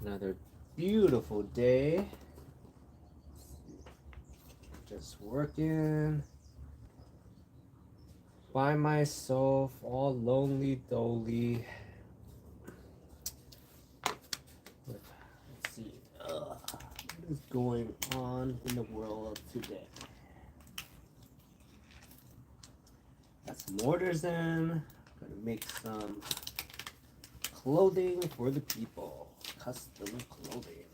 Another beautiful day. Just working by myself, all lonely dolly. Let's see. What is going on in the world today? Got some orders in. Gonna make some clothing for the people. Custom clothing.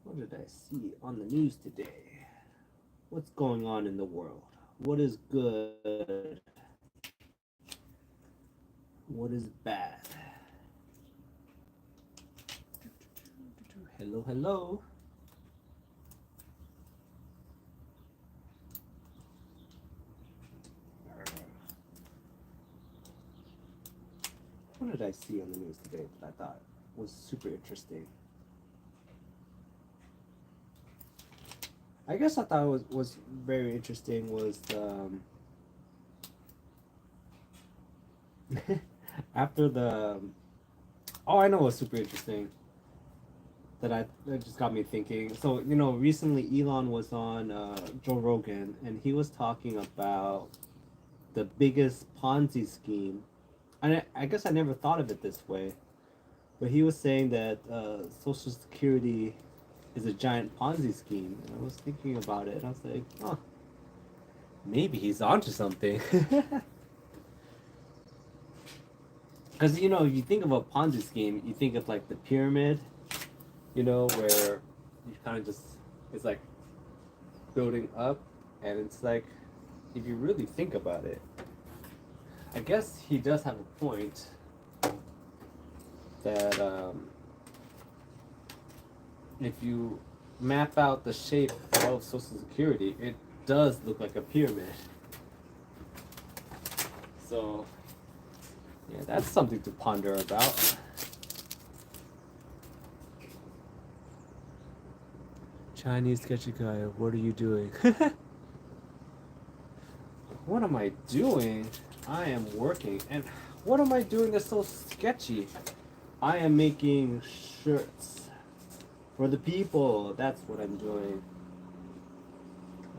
What did I see on the news today? What's going on in the world? What is good? What is bad? Hello, hello. What did I see on the news today that I thought was super interesting? I guess I thought was very interesting was after the oh, I know what's super interesting that just got me thinking. So recently Elon was on Joe Rogan, and he was talking about the biggest Ponzi scheme. And I guess I never thought of it this way, but he was saying that Social Security is a giant Ponzi scheme. And I was thinking about it, and I was like, oh, maybe he's onto something. Because if you think of a Ponzi scheme, you think of like the pyramid, where you kind of just, it's like building up, and it's like, if you really think about it, I guess he does have a point that if you map out the shape of Social Security, it does look like a pyramid. So, yeah, that's something to ponder about. Chinese sketchy guy, what are you doing? What am I doing? I am working. And what am I doing that's so sketchy? I am making shirts for the people. That's what I'm doing.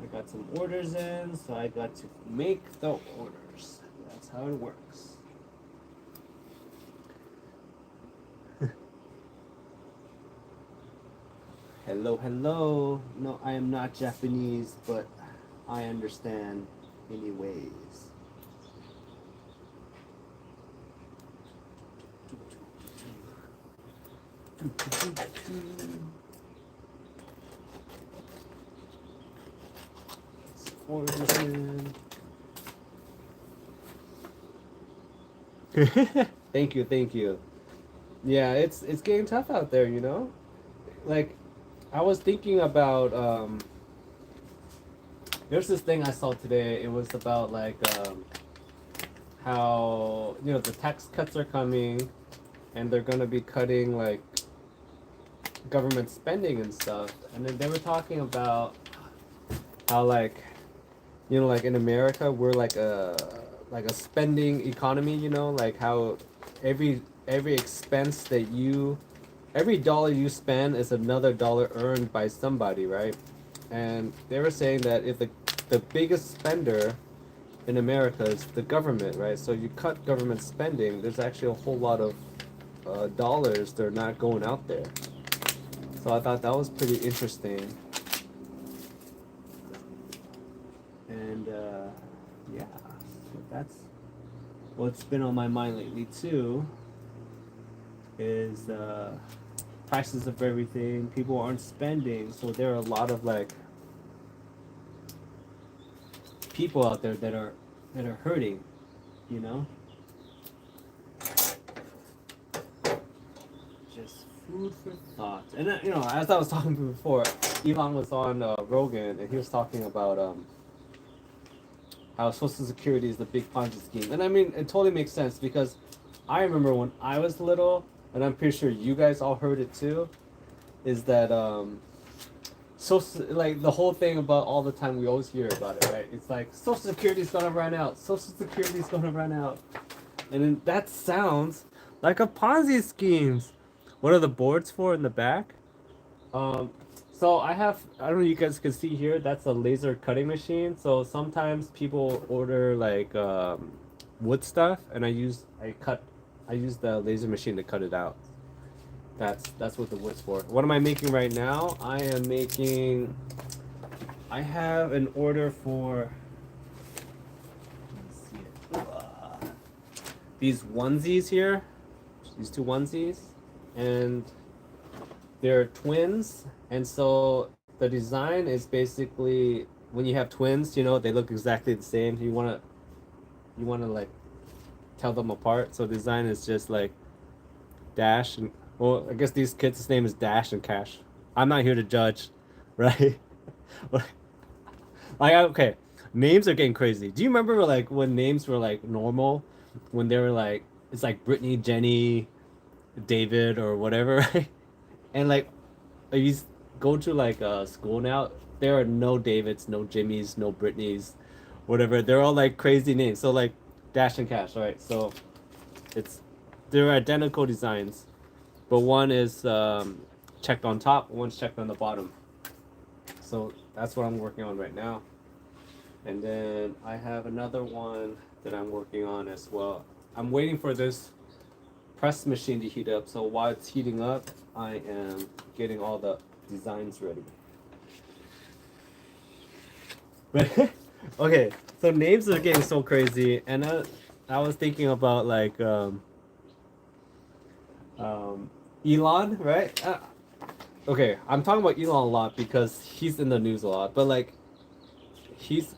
I got some orders in, so I got to make the orders. That's how it works. Hello, hello. No, I am not Japanese, but I understand anyways. Thank you, thank you. Yeah, it's getting tough out there, Like, I was thinking about there's this thing I saw today. It was about like how the tax cuts are coming, and they're gonna be cutting like government spending and stuff. And then they were talking about how like like in America we're like a spending economy. Like how every expense that every dollar you spend is another dollar earned by somebody, right? And they were saying that if the biggest spender in America is the government, right? So you cut government spending, there's actually a whole lot of dollars that are not going out there. So I thought that was pretty interesting. And yeah, so that's what's been on my mind lately too. Is prices of everything. People aren't spending, so there are a lot of like people out there that are hurting, Just food for thought. And as I was talking before, Elon was on Rogan, and he was talking about how Social Security is the big Ponzi scheme. And I mean, it totally makes sense because I remember when I was little, and I'm pretty sure you guys all heard it too, is that like the whole thing about all the time we always hear about it, right? It's like Social Security's gonna run out. Social Security's gonna run out, and then that sounds like a Ponzi schemes. What are the boards for in the back? Um, so I don't know. You guys can see here. That's a laser cutting machine. So sometimes people order like wood stuff, and I use the laser machine to cut it out. That's what the wood's for. What am I making right now? I have an order for. Let's see it. These onesies here, these two onesies, and they're twins. And so the design is basically when you have twins, they look exactly the same. You wanna like tell them apart. So design is just like Dash and well, I guess these kids' name is Dash and Cash. I'm not here to judge, right? Like okay, names are getting crazy. Do you remember like when names were like normal, when they were like it's like Brittany, Jenny, David, or whatever, right? And like if you go to like school now, there are no Davids, no Jimmys, no Britneys, whatever. They're all like crazy names. So like Dash and Cash, all right? So it's they're identical designs, but one is checked on top, one's checked on the bottom. So that's what I'm working on right now. And then I have another one that I'm working on as well. I'm waiting for this press machine to heat up. So while it's heating up, I am getting all the designs ready. But okay, so names are getting so crazy, and I was thinking about like Elon, right? Okay, I'm talking about Elon a lot because he's in the news a lot. But like,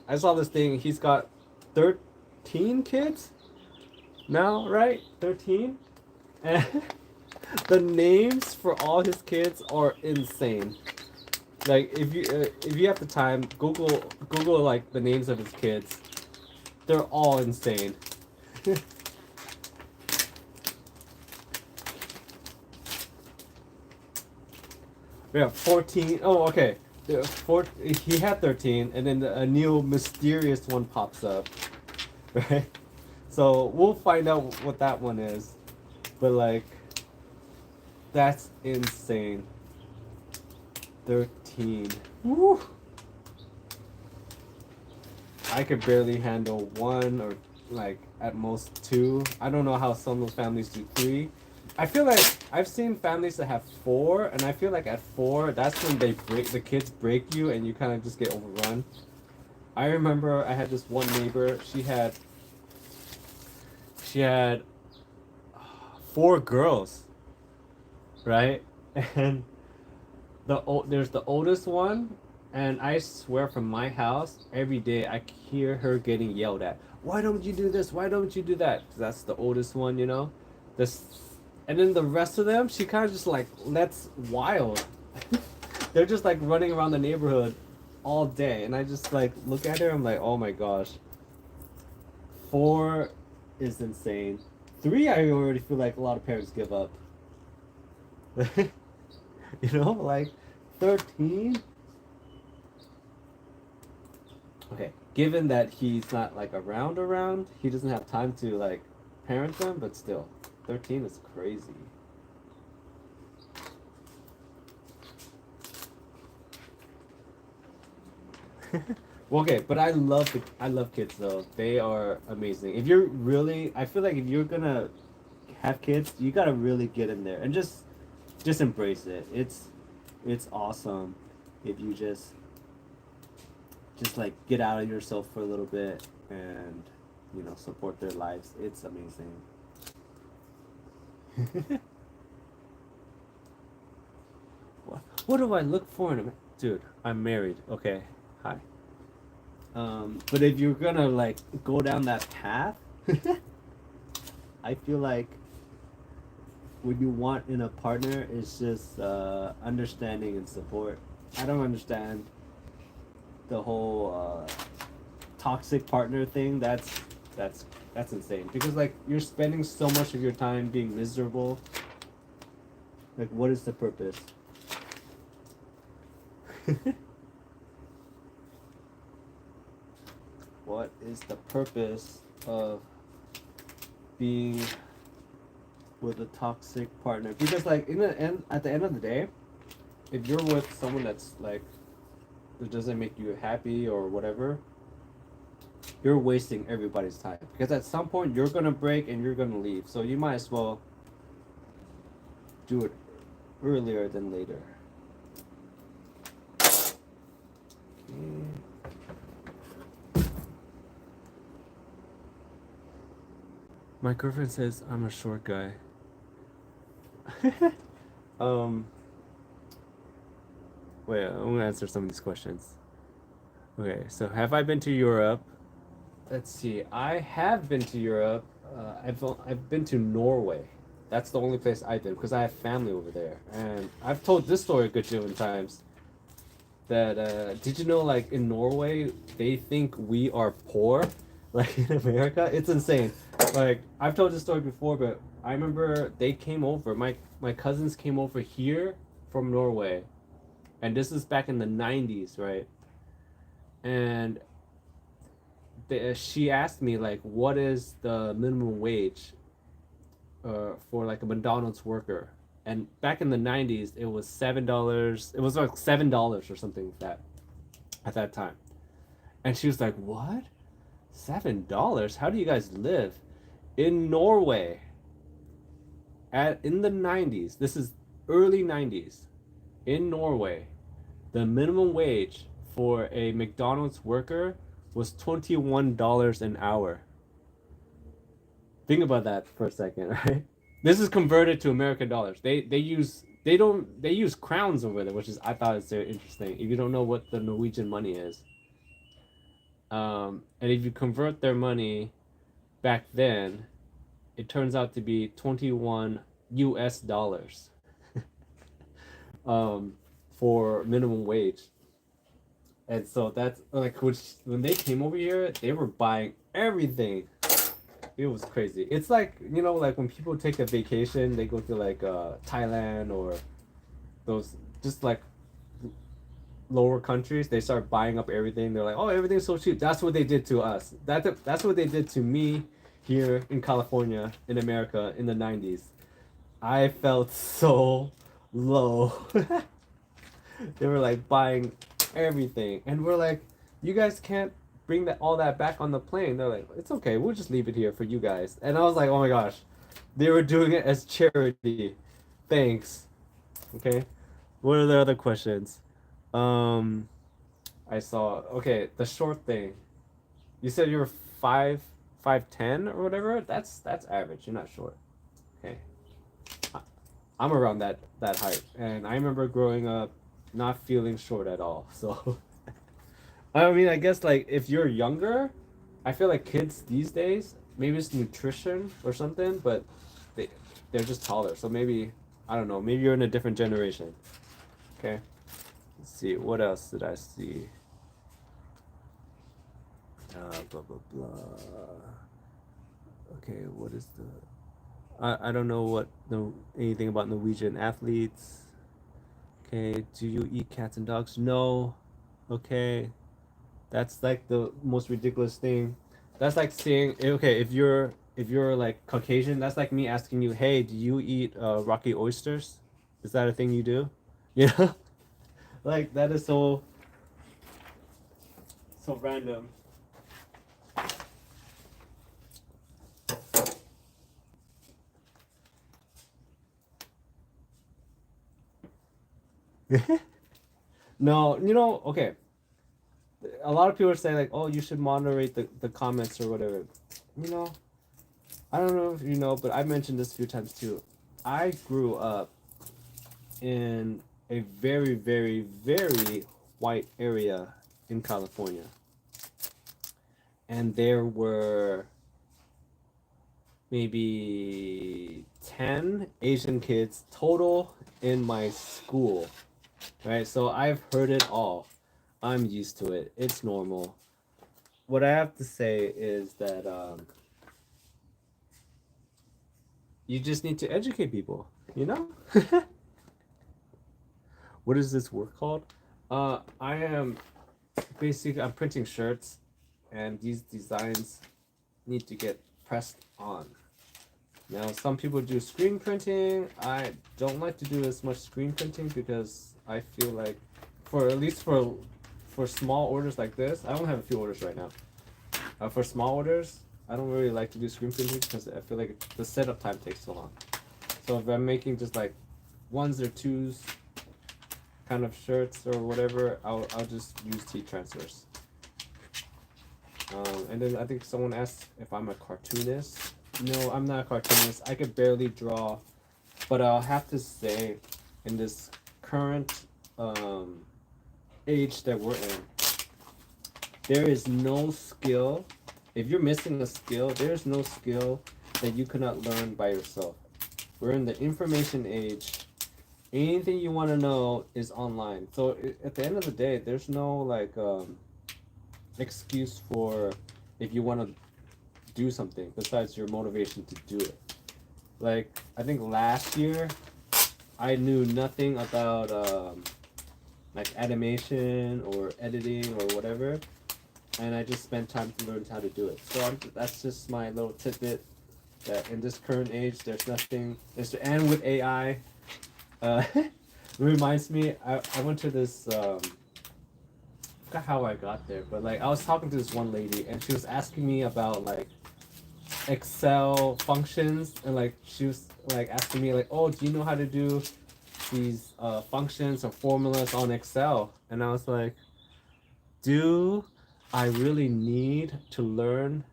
I saw this thing. He's got 13 kids now, right? 13, and the names for all his kids are insane. Like if you have the time, Google like the names of his kids. They're all insane. Yeah, 14. Oh, okay. He had 13, and then a new mysterious one pops up, right? So we'll find out what that one is. But like, that's insane. 13. Woo! I could barely handle one or like at most two. I don't know how some of those families do three. I feel like I've seen families that have four, and I feel like at four, that's when the kids break you, and you kind of just get overrun. I remember I had this one neighbor. She had four girls, right? And there's the oldest one, and I swear from my house every day I hear her getting yelled at. Why don't you do this? Why don't you do that? 'Cause that's the oldest one, This, and then the rest of them, she kind of just like lets wild. They're just like running around the neighborhood all day, and I just like look at her. I'm like, oh my gosh. Four is insane. Three, I already feel like a lot of parents give up. Like 13. Okay, given that he's not like around, he doesn't have time to like parent them, but still, 13 is crazy. Well, okay, but I love kids though. They are amazing. I feel like if you're gonna have kids, you gotta really get in there and just embrace it. It's awesome if you just like get out of yourself for a little bit and support their lives. It's amazing. What do I look for in a dude? I'm married. Okay, hi. But if you're gonna like go down that path, I feel like what you want in a partner is just understanding and support. I don't understand the whole toxic partner thing. That's insane because like you're spending so much of your time being miserable. Like, what is the purpose? What is the purpose of being with a toxic partner? Because like at the end of the day, if you're with someone that's like that doesn't make you happy or whatever, you're wasting everybody's time. Because at some point you're gonna break and you're gonna leave. So you might as well do it earlier than later. Okay. My girlfriend says I'm a short guy. um. Wait, I'm gonna answer some of these questions. Okay, so have I been to Europe? Let's see. I have been to Europe. I've been to Norway. That's the only place I've been because I have family over there, and I've told this story a good deal of times. That did you know like in Norway they think we are poor, like in America? It's insane. Like I've told this story before, but I remember they came over. My cousins came over here from Norway, and this is back in the '90s, right? And she asked me like, what is the minimum wage for like a McDonald's worker? And back in the '90s, it was $7. It was like $7 or something like that at that time. And she was like, "What? $7? How do you guys live in Norway at in the '90s? This is early '90s in Norway. The minimum wage for a McDonald's worker was $21 an hour. Think about that for a second, right? This is converted to American dollars. They use crowns over there, which is I thought it's very interesting. If you don't know what the Norwegian money is, and if you convert their money back then, it turns out to be 21 U.S. dollars um, for minimum wage. And so that's like which when they came over here, they were buying everything. It was crazy. It's like like when people take a vacation, they go to like Thailand or those just like lower countries. They start buying up everything. They're like, oh, everything's so cheap. That's what they did to us. That's what they did to me here in California in America in the '90s. I felt so low. They were like buying everything, and we're like, you guys can't bring that all that back on the plane. They're like, it's okay, we'll just leave it here for you guys. And I was like, oh my gosh, they were doing it as charity. Thanks. Okay. What are the other questions? Um, I saw. Okay, the short thing. You said you were 5'10" or whatever. That's average. You're not short. Okay. I'm around that height, and I remember growing up not feeling short at all. So, I mean, I guess like if you're younger, I feel like kids these days maybe it's nutrition or something, but they they're just taller. So maybe I don't know. Maybe you're in a different generation. Okay. Let's see. What else did I see? Blah blah blah. Okay. What is the? I don't know what no anything about Norwegian athletes. Okay, do you eat cats and dogs? No. Okay. That's like the most ridiculous thing. That's like saying okay, if you're like Caucasian, that's like me asking you, "Hey, do you eat rocky oysters?" Is that a thing you do? Yeah. Like that is so random. No, okay. A lot of people say like, "Oh, you should moderate the comments or whatever." You know, I don't know if you know, but I've mentioned this a few times too. I grew up in a very, very, very white area in California. And there were maybe 10 Asian kids total in my school, right? So I've heard it all. I'm used to it. It's normal. What I have to say is that you just need to educate people, you know? What is this work called? I am basically I'm printing shirts, and these designs need to get pressed on. Now, some people do screen printing. I don't like to do as much screen printing because I feel like, for at least for small orders like this, I only have a few orders right now. For small orders, I don't really like to do screen printing because I feel like the setup time takes so long. So if I'm making just like ones or twos kind of shirts or whatever, I'll just use heat transfers. And then I think someone asked if I'm a cartoonist. No, I'm not a cartoonist. I could barely draw, but I'll have to say, in this current um, age that we're in, there is no skill. If you're missing a skill, there's no skill that you cannot learn by yourself. We're in the information age. Anything you want to know is online. So at the end of the day, there's no like excuse for if you want to do something besides your motivation to do it. Like I think last year, I knew nothing about like animation or editing or whatever, and I just spent time to learn how to do it. So that's just my little tidbit. That in this current age, there's nothing. And with AI, it reminds me. I went to this. Forgot how I got there, but like I was talking to this one lady, and she was asking me about like Excel functions, and like she was like asking me like, "Oh, do you know how to do these functions or formulas on Excel?" And I was like, "Do I really need to learn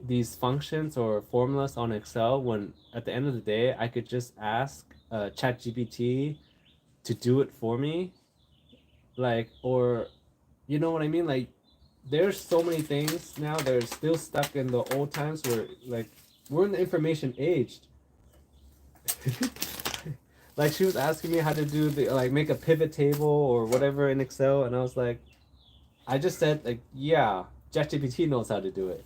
these functions or formulas on Excel when at the end of the day I could just ask ChatGPT to do it for me?" Like, or you know what I mean? Like, there's so many things now that are still stuck in the old times where like we're in the information age. Like she was asking me how to do the like make a pivot table or whatever in Excel, and I was like, I just said like, yeah, ChatGPT knows how to do it,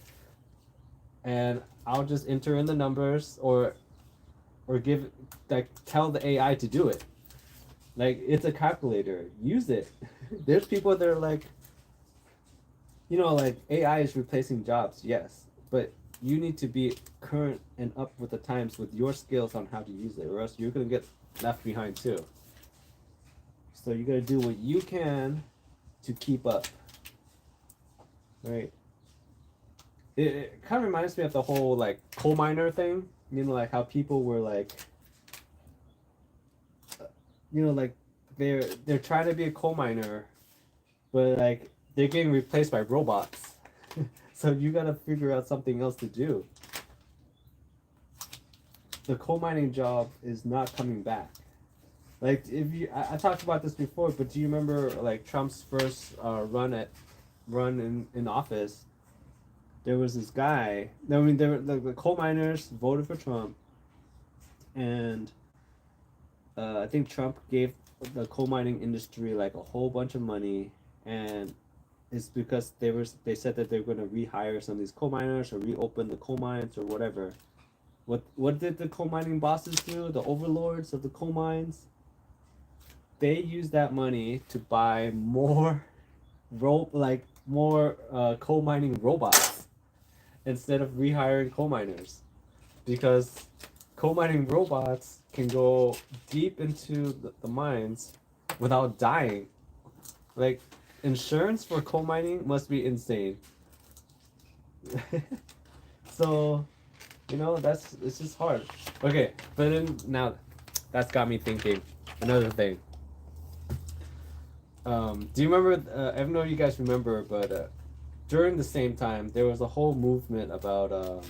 and I'll just enter in the numbers or give like tell the AI to do it. Like it's a calculator. Use it. There's people that are like, like AI is replacing jobs, yes, but you need to be current and up with the times with your skills on how to use it, or else you're gonna get left behind too. So you gotta do what you can to keep up, right? It kind of reminds me of the whole like coal miner thing. Like how people were like, like they're trying to be a coal miner, but like they're getting replaced by robots. So you gotta figure out something else to do. The coal mining job is not coming back. Like if I talked about this before, but do you remember like Trump's first run in office? There was this guy. I mean, there were the coal miners voted for Trump, and I think Trump gave the coal mining industry like a whole bunch of money, and it's because they said that they're going to rehire some of these coal miners or reopen the coal mines or whatever. What did the coal mining bosses do? The overlords of the coal mines, they used that money to buy more more coal mining robots instead of rehiring coal miners, because coal mining robots can go deep into the mines without dying. Like, insurance for coal mining must be insane. So, it's just hard. Okay, but then now that's got me thinking another thing. Do you remember? I don't know if you guys remember, but during the same time, there was a whole movement about.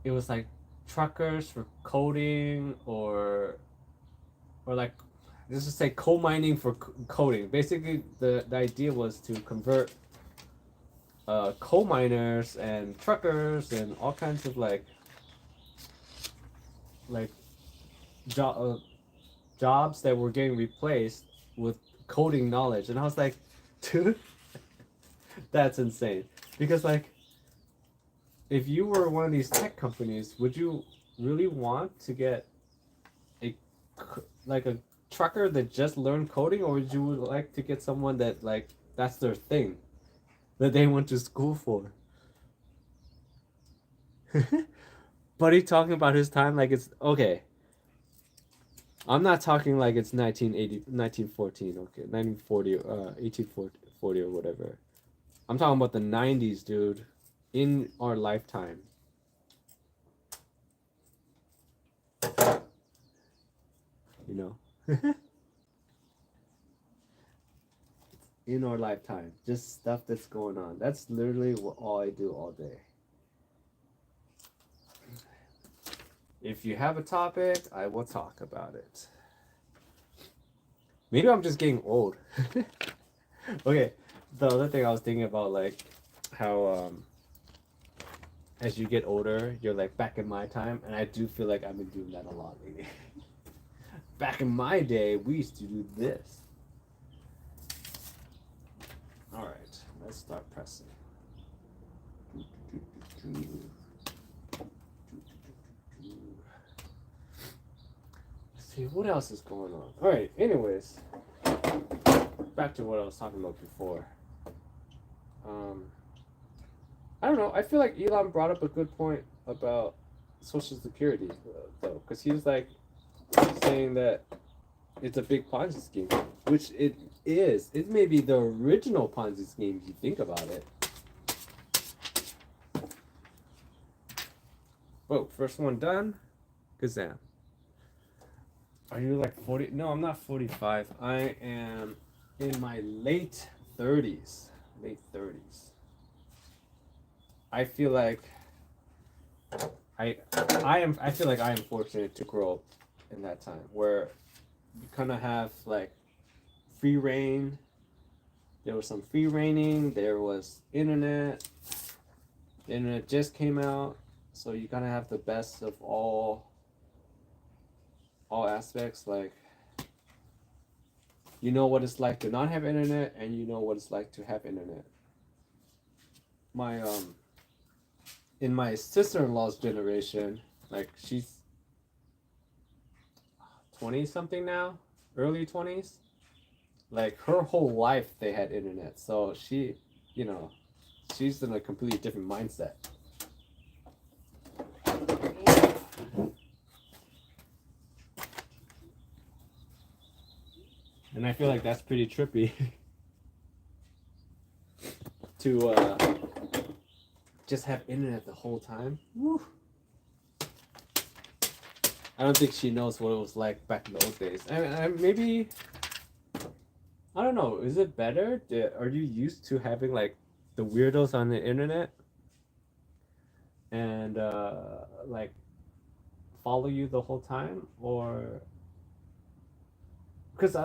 It was like truckers for coding, or like, let's just say coal mining for coding. Basically, the idea was to convert coal miners and truckers and all kinds of like jo- jobs that were getting replaced with coding knowledge. And I was like, dude, that's insane. Because like, if you were one of these tech companies, would you really want to get a like trucker that just learned coding, or would you like to get someone that like that's their thing that they went to school for? But he talking about his time like it's okay. I'm not talking like it's 1980, 1914, okay, 1940, 1840 or whatever. I'm talking about the 90s, dude. In our lifetime. You know? In our lifetime. Just stuff that's going on. That's literally all I do all day. If you have a topic, I will talk about it. Maybe I'm just getting old. Okay, the other thing I was thinking about, like, how as you get older, you're like back in my time, and I do feel like I've been doing that a lot lately. Back in my day, we used to do this. All right, let's start pressing. Let's see what else is going on. All right, anyways, back to what I was talking about before. I don't know. I feel like Elon brought up a good point about Social Security, though, because he was like saying that it's a big Ponzi scheme, which it is. It may be the original Ponzi scheme if you think about it. Whoa, first one done. Kazam. Are you like 40? No, I'm not 45. I am in my late 30s. Late 30s. I feel like I feel like I am fortunate to grow up in that time where you kind of have like free reign. There was some free reigning. There was internet. The internet just came out, so you kind of have the best of all aspects. Like, you know what it's like to not have internet, and you know what it's like to have internet. My in my sister-in-law's generation, like she's 20 something now, early 20s. Like her whole life they had internet, so she, you know, she's in a completely different mindset. And I feel like that's pretty trippy to just have internet the whole time. Woo. I don't think she knows what it was like back in the old days. I maybe, I don't know. Is it better? Are you used to having like the weirdos on the internet and like follow you the whole time, or because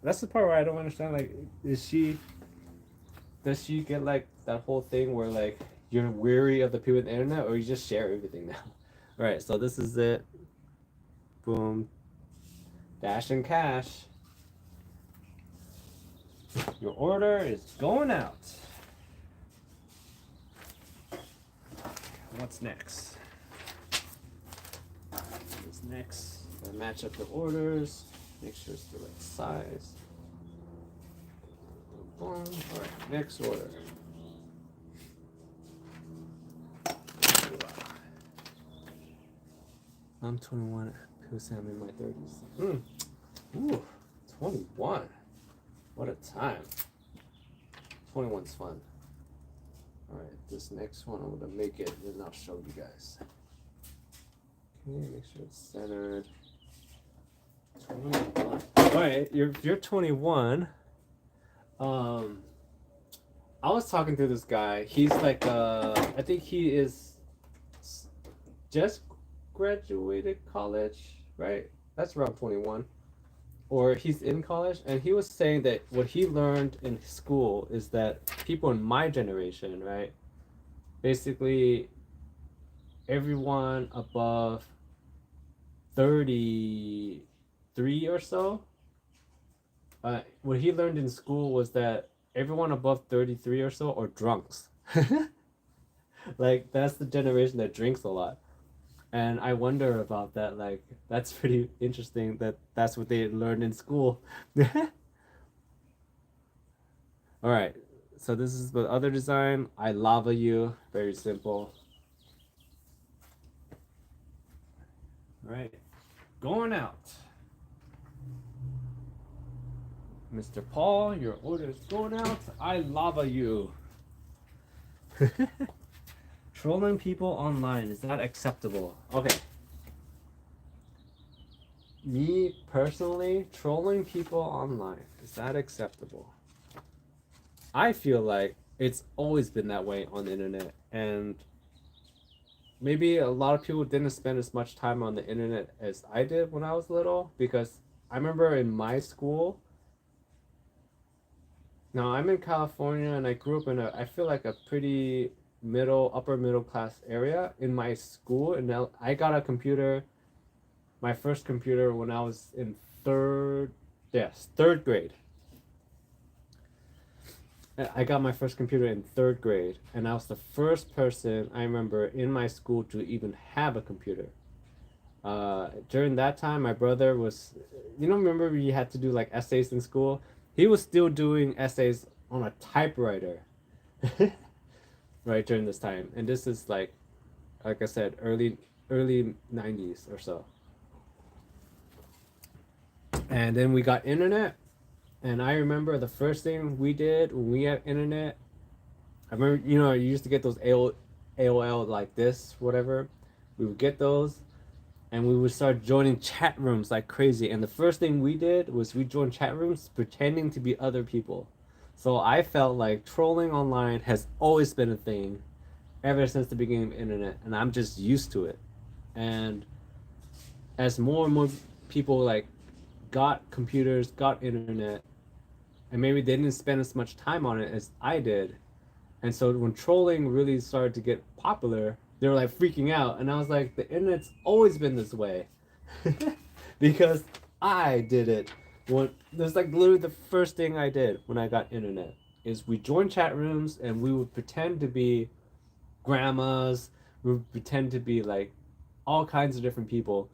that's the part where I don't understand. Like, does she get like that whole thing where like you're weary of the people on the internet, or you just share everything now? All right, so this is it. Boom. Dash and cash. Your order is going out. What's next? What's next? Gotta match up the orders. Make sure it's the right size. Boom. All right, next order. I'm 21. People say I'm in my 30s. Ooh, 21. What a time. 21's fun. All right, this next one I'm gonna make it, and I'll show you guys. Okay, make sure it's centered. 21. All right, you're 21. I was talking to this guy. He's like, I think he is just graduated college, right? That's around 21. Or he's in college, and he was saying that what he learned in school is that people in my generation, right? Basically, everyone above 33 or so, what he learned in school was that everyone above 33 or so are drunks. Like, that's the generation that drinks a lot. And I wonder about that. Like, that's pretty interesting that that's what they learned in school. All right. So this is the other design. I lava you. Very simple. All right. Going out. Mr. Paul, your order is going out. I lava you. Trolling people online, is that acceptable? Okay. Me personally, trolling people online, is that acceptable? I feel like it's always been that way on the internet, and maybe a lot of people didn't spend as much time on the internet as I did when I was little, because I remember in my school. Now I'm in California and I grew up in I feel like a pretty upper middle class area. In my school, and I got a computer, my first computer when I was in third grade. I got my first computer in third grade, and I was the first person I remember in my school to even have a computer. During that time, my brother was, remember you had to do like essays in school? He was still doing essays on a typewriter, right during this time, and this is like I said, early '90s or so. And then we got internet, and I remember the first thing we did when we had internet. I remember, you used to get those AOL like this, whatever. We would get those, and we would start joining chat rooms like crazy. And the first thing we did was we joined chat rooms pretending to be other people. So I felt like trolling online has always been a thing ever since the beginning of the internet, and I'm just used to it. And as more and more people like got computers, got internet, and maybe they didn't spend as much time on it as I did. And so when trolling really started to get popular, they were like freaking out. And I was like, the internet's always been this way. Because I did it. There's like literally the first thing I did when I got internet is we joined chat rooms and we would pretend to be grandmas. We would pretend to be like all kinds of different people.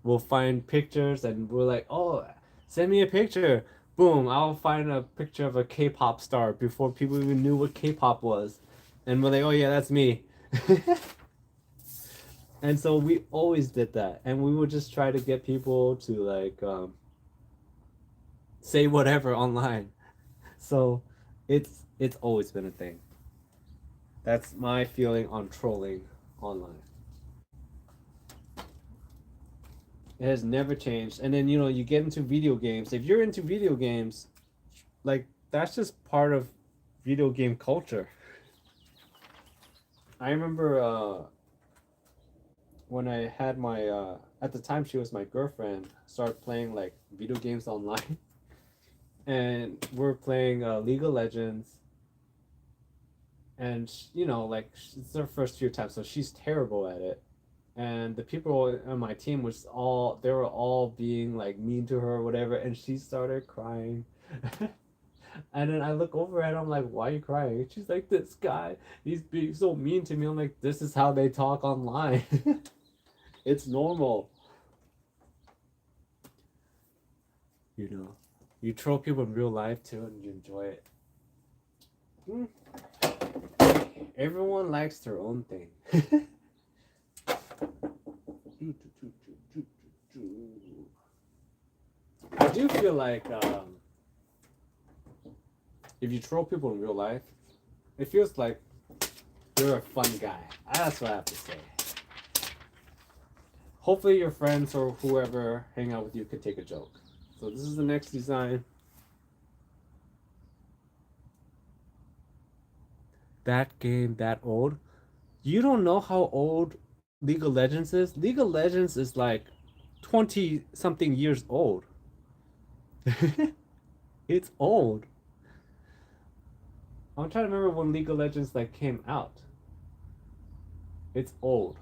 We'll find pictures and we're like, oh, send me a picture. Boom, I'll find a picture of a K-pop star before people even knew what K-pop was. And we're like, oh yeah, that's me. And so we always did that. And we would just try to get people to like say whatever online. So it's always been a thing. That's my feeling on trolling online. It has never changed. And then you get into video games. If you're into video games, like that's just part of video game culture. I remember when I had my at the time she was my girlfriend, started playing like video games online, and we're playing League of Legends, and like it's her first few times, so she's terrible at it. And the people on my team they were all being like mean to her or whatever, and she started crying. And then I look over at her, I'm like, why are you crying? And she's like, this guy, he's being so mean to me. I'm like, this is how they talk online. It's normal. You troll people in real life too, and you enjoy it. Hmm. Everyone likes their own thing. I do feel like if you troll people in real life, it feels like you're a fun guy. That's what I have to say. Hopefully your friends or whoever hang out with you could take a joke. So this is the next design. That game that old? You don't know how old League of Legends is? League of Legends is like 20 something years old. It's old. I'm trying to remember when League of Legends like came out. It's old.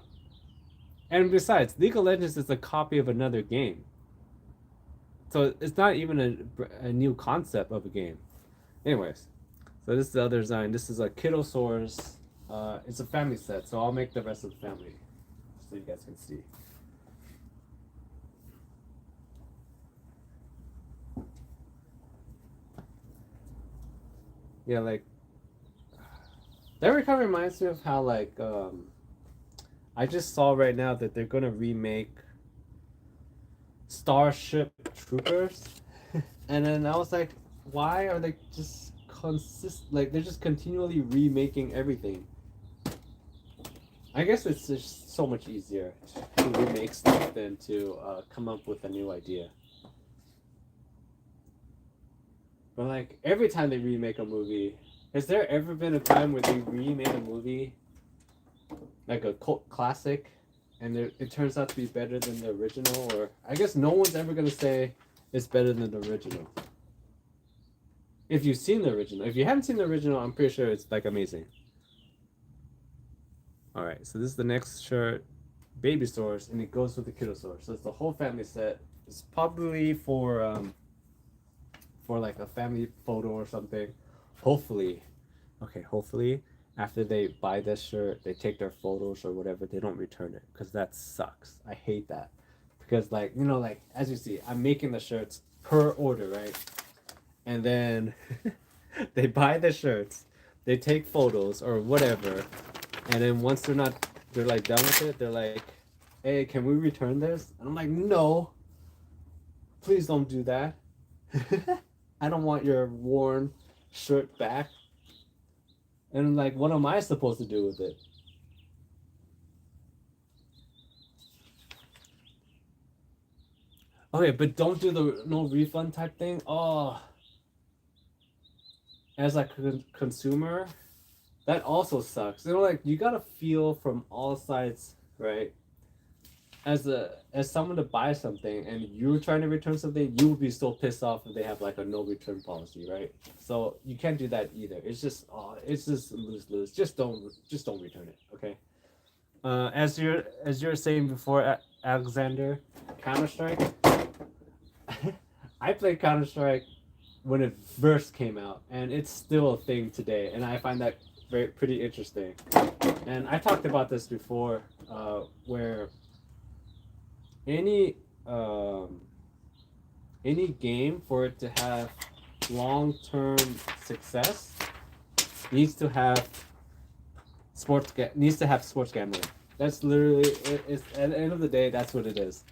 And besides, League of Legends is a copy of another game. So it's not even a new concept of a game. Anyways, so this is the other design. This is a Kiddosaurus. It's a family set, so I'll make the rest of the family so you guys can see. Yeah, like that kind of reminds me of how like I just saw right now that they're gonna remake Starship Troopers, and then I was like, why are they just like they're just continually remaking everything? I guess it's just so much easier to remake stuff than to come up with a new idea. But like every time they remake a movie, has there ever been a time where they remade a movie like a cult classic, and it turns out to be better than the original? Or I guess no one's ever gonna say it's better than the original. If you've seen the original, if you haven't seen the original, I'm pretty sure it's like amazing. All right, so this is the next shirt, baby source, and it goes with the kiddo source. So it's the whole family set. It's probably for like a family photo or something. Hopefully, after they buy this shirt, they take their photos or whatever, they don't return it, because that sucks. I hate that, because like like as you see, I'm making the shirts per order, right? And then they buy the shirts, they take photos or whatever, and then once they're like done with it, they're like, hey, can we return this? And I'm like, no, please don't do that. I don't want your worn shirt back. And like, what am I supposed to do with it? Okay, but don't do the no refund type thing. Oh, as like a consumer, that also sucks. Like you gotta feel from all sides, right? As someone to buy something and you're trying to return something, you would be so pissed off if they have like a no return policy, right? So you can't do that either. It's just lose. Just don't return it, okay? As you're saying before, Alexander, Counter Strike. I played Counter Strike when it first came out, and it's still a thing today, and I find that pretty interesting. And I talked about this before, where any game, for it to have long-term success, needs to have sports gambling. That's literally it's at the end of the day, that's what it is.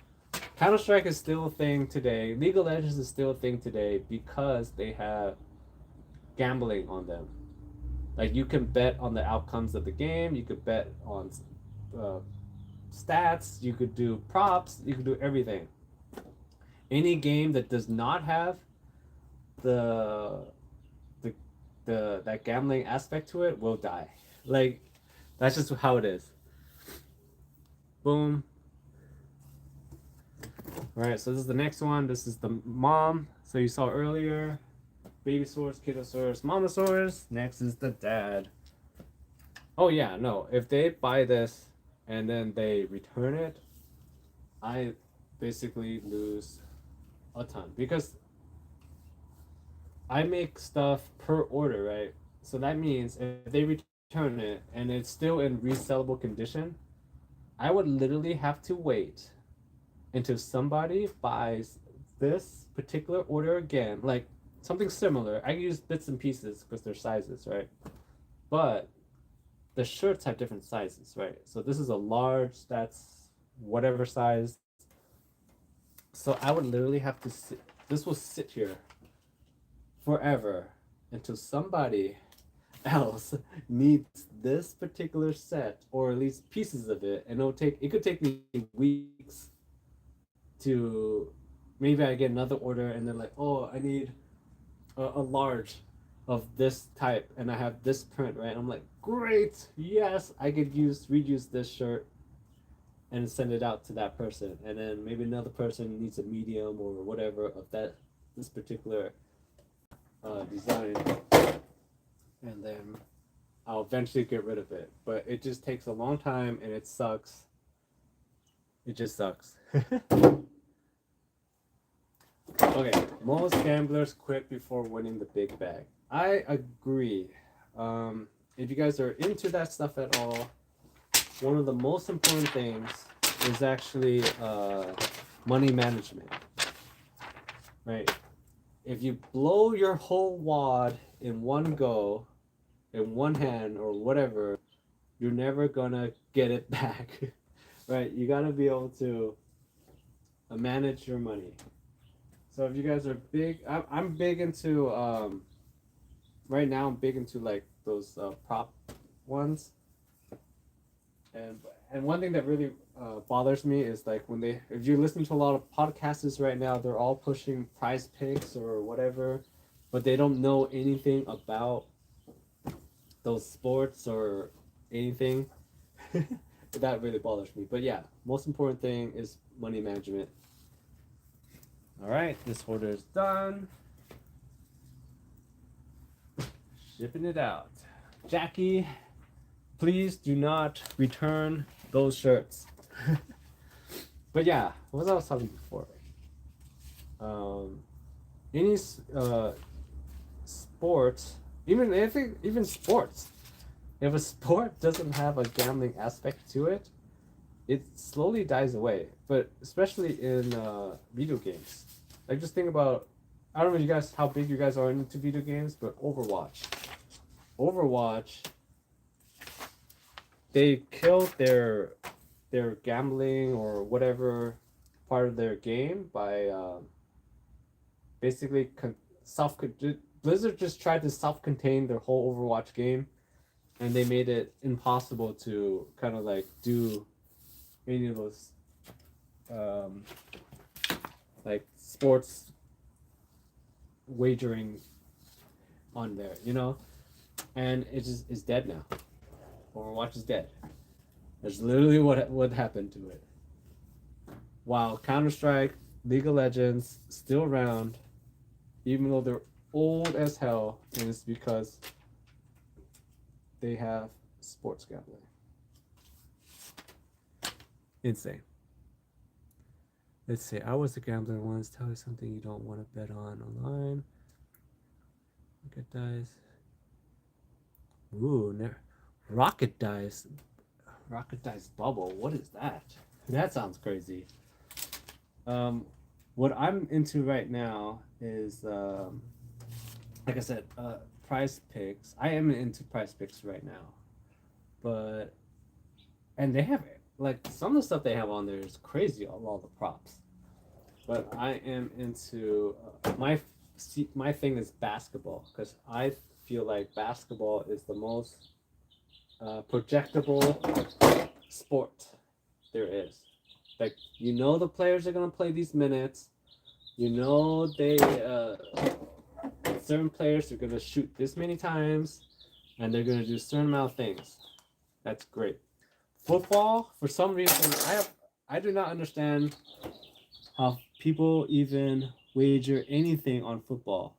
Counter Strike is still a thing today. League of Legends is still a thing today because they have gambling on them. Like you can bet on the outcomes of the game. You could bet on stats. You could do props. You could do everything. Any game that does not have the that gambling aspect to it will die. Like that's just how it is. Boom. All right, so this is the next one. This is the mom. So you saw earlier, baby source, kiddo source, mama source. Next is the dad. Oh yeah, no. If they buy this and then they return it, I basically lose a ton, because I make stuff per order, right? So that means if they return it and it's still in resellable condition, I would literally have to wait until somebody buys this particular order again, like something similar. I use bits and pieces because they're sizes, right? But the shirts have different sizes, right? So this is a large, that's whatever size. So I would literally have to sit, this will sit here forever until somebody else needs this particular set, or at least pieces of it, and it could take me weeks to, maybe I get another order and they're like, oh, I need a large of this type and I have this print, right? I'm like, great, yes, I could reuse this shirt and send it out to that person, and then maybe another person needs a medium or whatever of this particular design, and then I'll eventually get rid of it. But it just takes a long time and it sucks. It just sucks. Okay, most gamblers quit before winning the big bag. I agree. If you guys are into that stuff at all, one of the most important things is actually money management, right? If you blow your whole wad in one go, in one hand or whatever, you're never gonna get it back, right? You gotta be able to manage your money. So if you guys are big, I'm big into right now. I'm big into like those prop ones, and and one thing that really bothers me is like when they, if you're listening to a lot of podcasters right now, they're all pushing prize picks or whatever, but they don't know anything about those sports or anything. That really bothers me. But yeah, most important thing is money management. All right, this order is done. Shipping it out. Jackie, please do not return those shirts. But yeah, what was I talking before? Any sports, even sports, if a sport doesn't have a gambling aspect to it, it slowly dies away. But especially in video games, like just think about, I don't know you guys how big you guys are into video games, but Overwatch, they killed their gambling or whatever part of their game by basically Blizzard just tried to self-contain their whole Overwatch game, and they made it impossible to kind of like do any of those like sports wagering on there, you know, and it just is dead now. Overwatch is dead. That's literally what happened to it. While Counter-Strike, League of Legends still around, even though they're old as hell, and it's because they have sports gambling. Insane. Let's see. I was a gambler once. Tell you something you don't want to bet on online. Rocket dice. Ooh, rocket dice. Rocket dice bubble. What is that? That sounds crazy. What I'm into right now is, like I said, prize picks. I am into prize picks right now, and they have like some of the stuff they have on there is crazy. All the props, but I am into my thing is basketball, because I feel like basketball is the most projectable sport there is. Like, you know, the players are gonna play these minutes. You know, they certain players are gonna shoot this many times, and they're gonna do a certain amount of things. That's great. Football, for some reason, I do not understand how people even wager anything on football.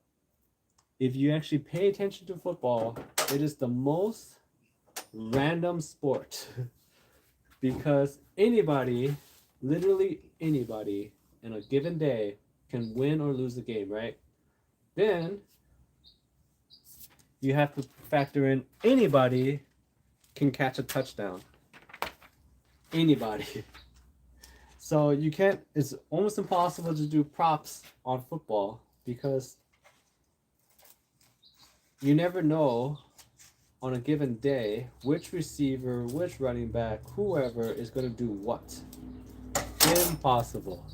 If you actually pay attention to football, it is the most random sport because anybody, literally anybody, in a given day can win or lose the game, right? Then you have to factor in anybody can catch a touchdown. Anybody. So you can't, it's almost impossible to do props on football because you never know on a given day which receiver, which running back, whoever is going to do what. Impossible.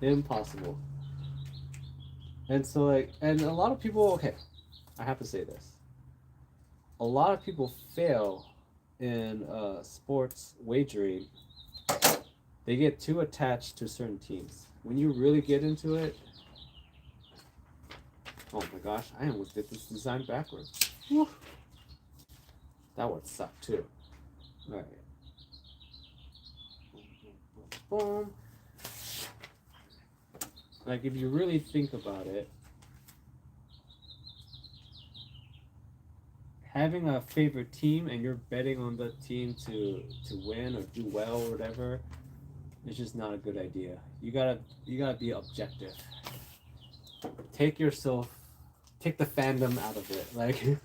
Impossible. And so, like, and a lot of people, okay, I have to say this. A lot of people fail in sports wagering. They get too attached to certain teams. When you really get into it, oh my gosh, I almost did this design backwards. Whew. That would suck too. Alright. Boom, boom, boom. Like, if you really think about it, having a favorite team and you're betting on the team to win or do well or whatever, it's just not a good idea. You gotta be objective. Take the fandom out of it. Like,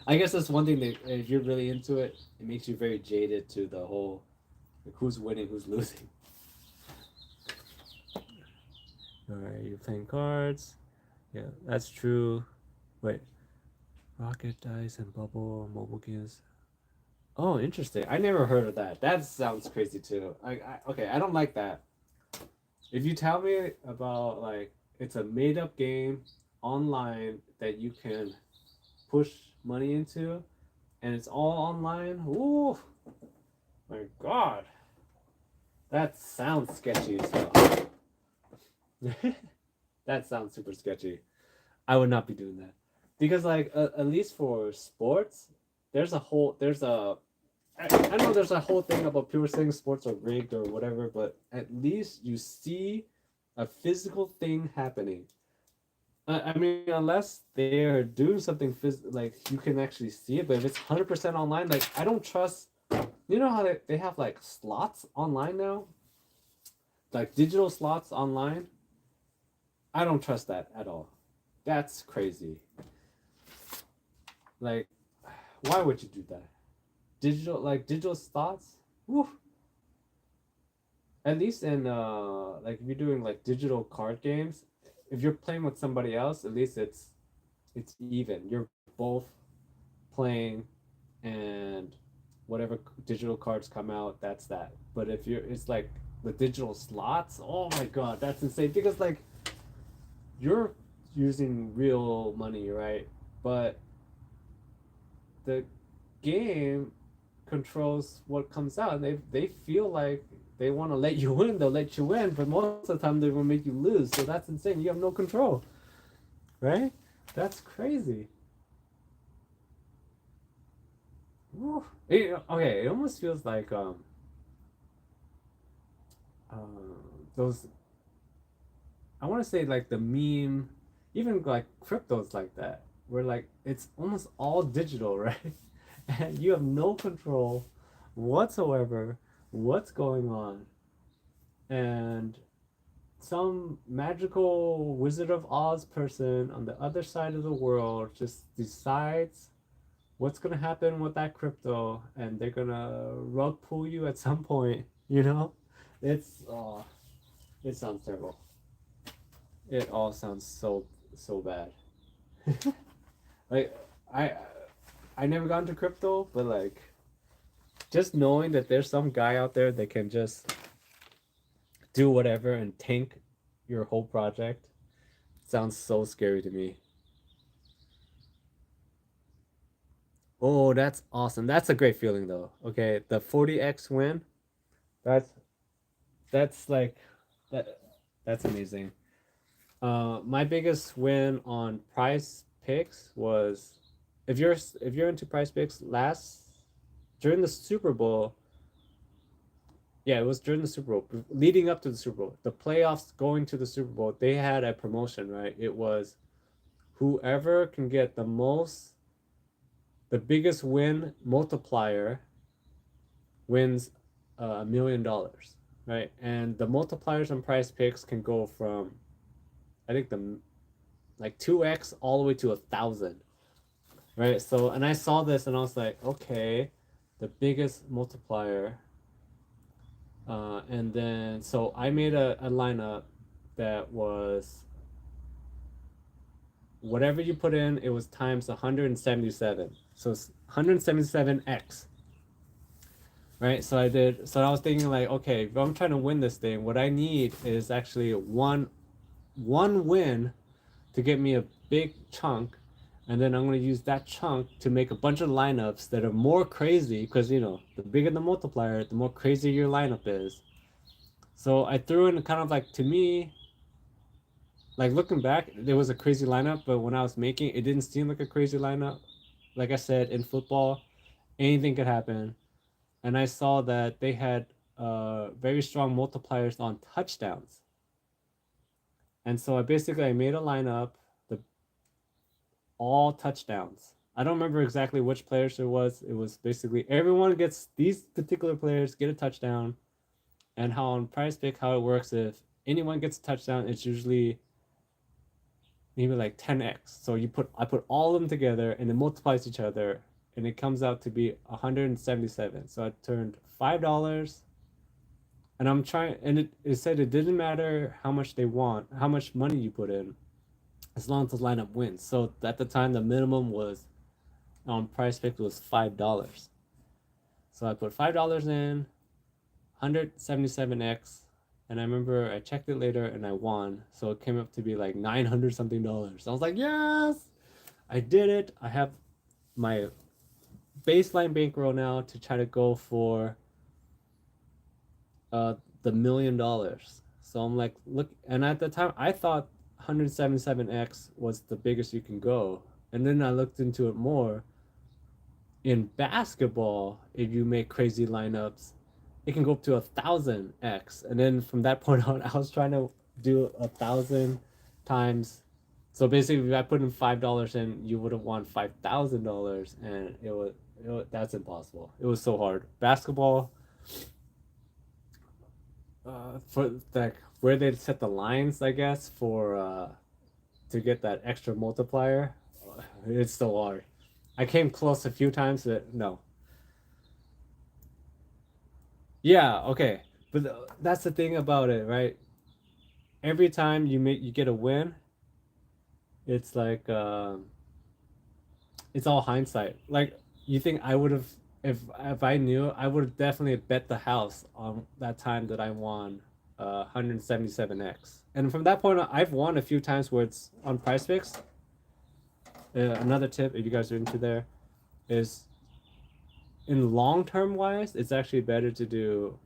I guess that's one thing that if you're really into it, it makes you very jaded to the whole like who's winning, who's losing. All right, you're playing cards. Yeah, that's true. Wait, Rocket Dice and Bubble mobile games. Oh, interesting. I never heard of that. That sounds crazy too. Okay, I don't like that. If you tell me about like it's a made up game online that you can push money into and it's all online, ooh, my god, that sounds sketchy. So that sounds super sketchy. I would not be doing that because like at least for sports, there's a I know there's a whole thing about people saying sports are rigged or whatever, but at least you see a physical thing happening. I mean, unless they're doing something like you can actually see it, but if it's 100% online, like I don't trust. You know how they have like slots online now, like digital slots online. I don't trust that at all. That's crazy. Like, why would you do that? Digital slots. Woo. At least in like if you're doing like digital card games, if you're playing with somebody else, at least it's even. You're both playing, and whatever digital cards come out, that's that. But if you're, it's like the digital slots. Oh my god, that's insane because like you're using real money, right? But the game controls what comes out. And they feel like they want to let you win, they'll let you win, but most of the time they will make you lose. So that's insane. You have no control, right? That's crazy. Okay, it almost feels like those. I want to say like the meme, even like cryptos like that, where like it's almost all digital, right? And you have no control whatsoever what's going on, and some magical Wizard of Oz person on the other side of the world just decides what's gonna happen with that crypto, and they're gonna rug pull you at some point. You know, it's it sounds terrible. It all sounds so bad. Like I I never got into crypto, but like just knowing that there's some guy out there that can just do whatever and tank your whole project sounds so scary to me. Oh, that's awesome. That's a great feeling though. Okay, the 40x win. That's that's like that that's amazing. My biggest win on Price Picks was if you're into Price Picks last during the Super Bowl. Yeah, it was during the Super Bowl, leading up to the Super Bowl. The playoffs going to the Super Bowl, they had a promotion, right? It was whoever can get the biggest win multiplier wins $1 million, right? And the multipliers on Price Picks can go from, I think the like 2x all the way to 1,000, right? So, and I saw this and I was like, okay, the biggest multiplier. And then, so I made a lineup that was whatever you put in, it was times 177. So it's 177x, right? So I was thinking like, okay, if I'm trying to win this thing, what I need is actually one win to get me a big chunk, and then I'm going to use that chunk to make a bunch of lineups that are more crazy because the bigger the multiplier, the more crazy your lineup is. So I threw in kind of like, to me, like looking back, there was a crazy lineup, but when I was making it, didn't seem like a crazy lineup. Like I said, in football, anything could happen, and I saw that they had very strong multipliers on touchdowns, and so I made a lineup, the all touchdowns. I don't remember exactly which players it was. It was basically everyone gets these particular players get a touchdown, and how on Prize Pick how it works if anyone gets a touchdown, it's usually maybe like 10x. So I put all of them together and it multiplies each other and it comes out to be 177. So I turned $5 and I'm trying and it said it didn't matter how much they want, how much money you put in, as long as the lineup wins. So at the time the minimum was on price pick was $5. So I put $5 in, 177x, and I remember I checked it later and I won. So it came up to be like 900 something dollars. I was like, yes, I did it. I have my baseline bankroll now to try to go for the $1 million. So I'm like, look, and at the time I thought 177x was the biggest you can go. And then I looked into it more. In basketball, if you make crazy lineups, it can go up to 1,000x. And then from that point on, I was trying to do 1,000 times. So basically, if I put in $5 in, you would have won $5,000, and that's impossible. It was so hard. Basketball, for like where they set the lines, I guess, for to get that extra multiplier, it's so hard. I came close a few times, but no. Yeah, okay. But that's the thing about it, right? Every time you get a win, it's like it's all hindsight. Like you think I would have if I knew, I would have definitely bet the house on that time that I won 177x. And from that point on, I've won a few times where it's on price picks. Another tip, if you guys are into there, is in long term wise, it's actually better to do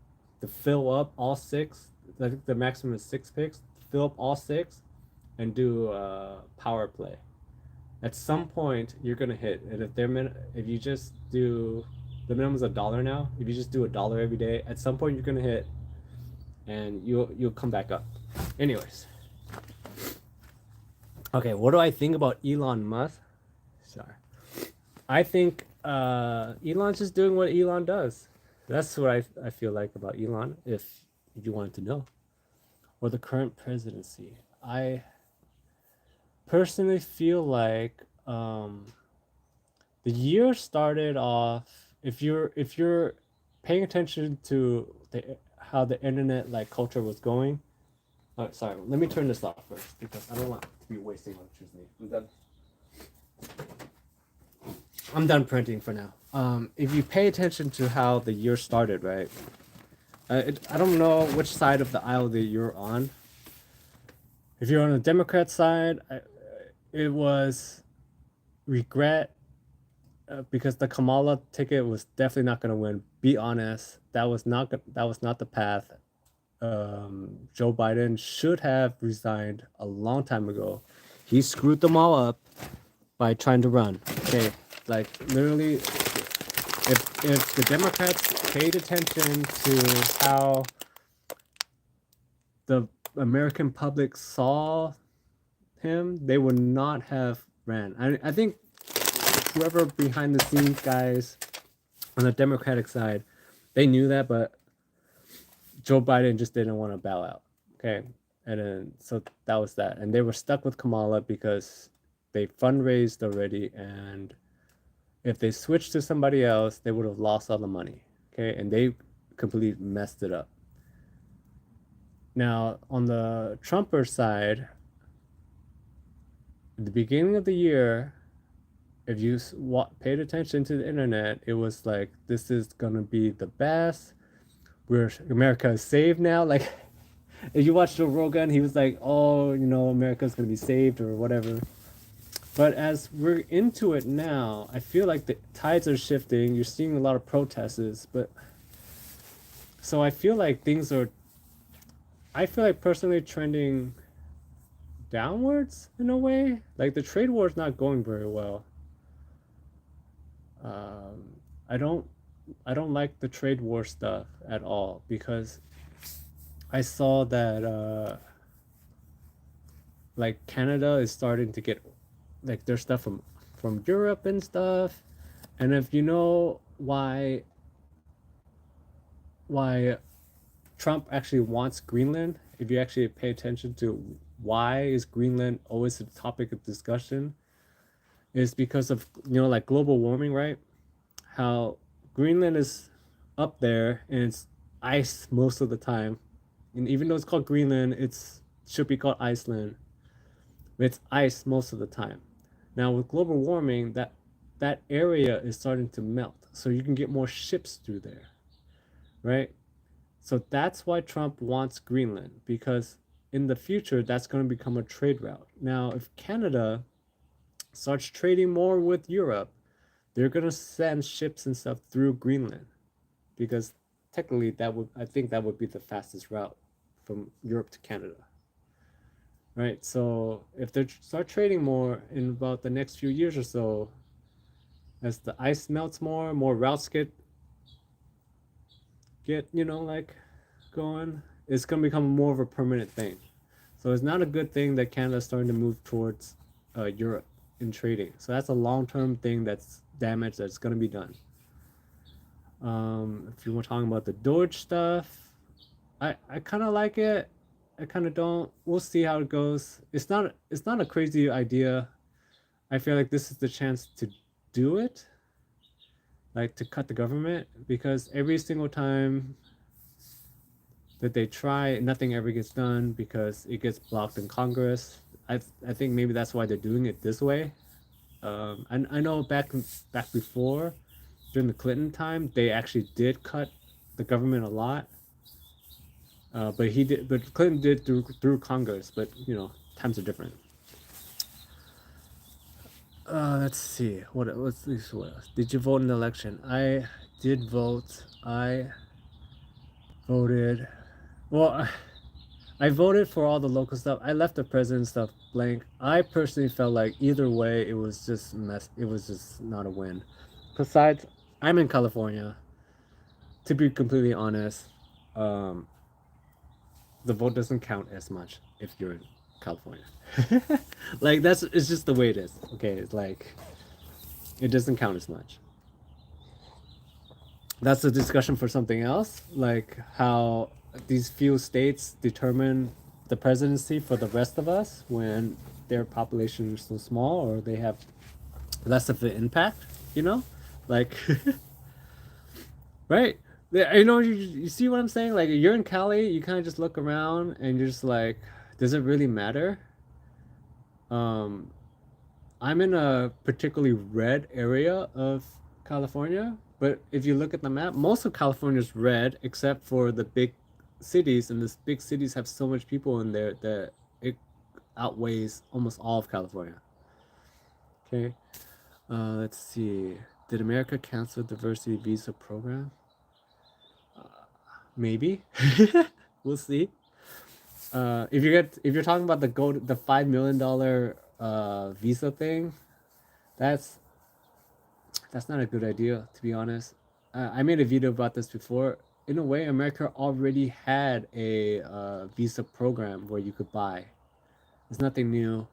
to fill up all six. I think the maximum is 6 picks. Fill up all six, and do power play. At some point, you're gonna hit, and if you just do the minimum is $1 now. If you just do $1 every day, at some point you're gonna hit, and you'll come back up. Anyways, okay, what do I think about Elon Musk? Sorry, I think Elon's just doing what Elon does. That's what I feel like about Elon. If you wanted to know, or the current presidency, I personally feel like the year started off. If you're paying attention to how the internet like culture was going. Oh, sorry, let me turn this off first because I don't want to be wasting electricity. I'm done printing for now. If you pay attention to how the year started, right? I don't know which side of the aisle that you're on. If you're on the Democrat side, it was regret because the Kamala ticket was definitely not going to win. Be honest, that was not the path. Joe Biden should have resigned a long time ago. He screwed them all up by trying to run. Okay, like literally, if the Democrats paid attention to how the American public saw him, they would not have ran. I think whoever behind the scenes guys on the Democratic side, they knew that, but Joe Biden just didn't want to bow out. Okay. And then so that was that. And they were stuck with Kamala because they fundraised already, and if they switched to somebody else, they would have lost all the money. Okay. And they completely messed it up. Now, on the Trumper side, at the beginning of the year, if you paid attention to the internet, it was like, this is going to be the best. America is saved now. Like, if you watch Joe Rogan, he was like, oh, America's going to be saved or whatever. But as we're into it now, I feel like the tides are shifting. You're seeing a lot of protests, but so I feel like personally trending downwards in a way. Like the trade war is not going very well. I don't like the trade war stuff at all because I saw that like Canada is starting to get like their stuff from Europe and stuff, and if you know why Trump actually wants Greenland, if you actually pay attention to why is Greenland always a topic of discussion is because of, like global warming, right? How Greenland is up there and it's ice most of the time. And even though it's called Greenland, it's should be called Iceland. It's ice most of the time. Now with global warming, that area is starting to melt. So you can get more ships through there, right? So that's why Trump wants Greenland because in the future that's going to become a trade route. Now, if Canada starts trading more with Europe, they're going to send ships and stuff through Greenland because technically I think that would be the fastest route from Europe to Canada. Right? So, if they start trading more in about the next few years or so, as the ice melts more routes get, like going, it's going to become more of a permanent thing. So it's not a good thing that Canada's starting to move towards Europe in trading. So that's a long-term thing that's damage that's going to be done. If you were talking about the Doge stuff, I kind of like it. I kind of don't. We'll see how it goes. It's not a crazy idea. I feel like this is the chance to do it, like to cut the government, because every single time that they try, nothing ever gets done because it gets blocked in Congress. I think maybe that's why they're doing it this way. I know back before during the Clinton time, they actually did cut the government a lot. But Clinton did through Congress. But times are different. Let's see. What's this? What else? Did you vote in the election? I did vote. I voted. Well, I voted for all the local stuff. I left the president stuff blank. I personally felt like either way, it was just mess. It was just not a win. Besides, I'm in California. To be completely honest, um, the vote doesn't count as much if you're in California. Like it's just the way it is. Okay, it's like it doesn't count as much. That's a discussion for something else, like how these few states determine the presidency for the rest of us when their population is so small or they have less of an impact, you know? Like, right? You see what I'm saying? Like, you're in Cali, you kind of just look around and you're just like, does it really matter? Um, I'm in a particularly red area of California, but if you look at the map, most of California is red except for the big cities, and these big cities have so much people in there that it outweighs almost all of California. Okay, let's see. Did America cancel diversity visa program? Maybe. We'll see. If you're talking about the $5 million visa thing, that's that's not a good idea, to be honest. I made a video about this before. In a way, America already had a visa program where you could buy. It's nothing new.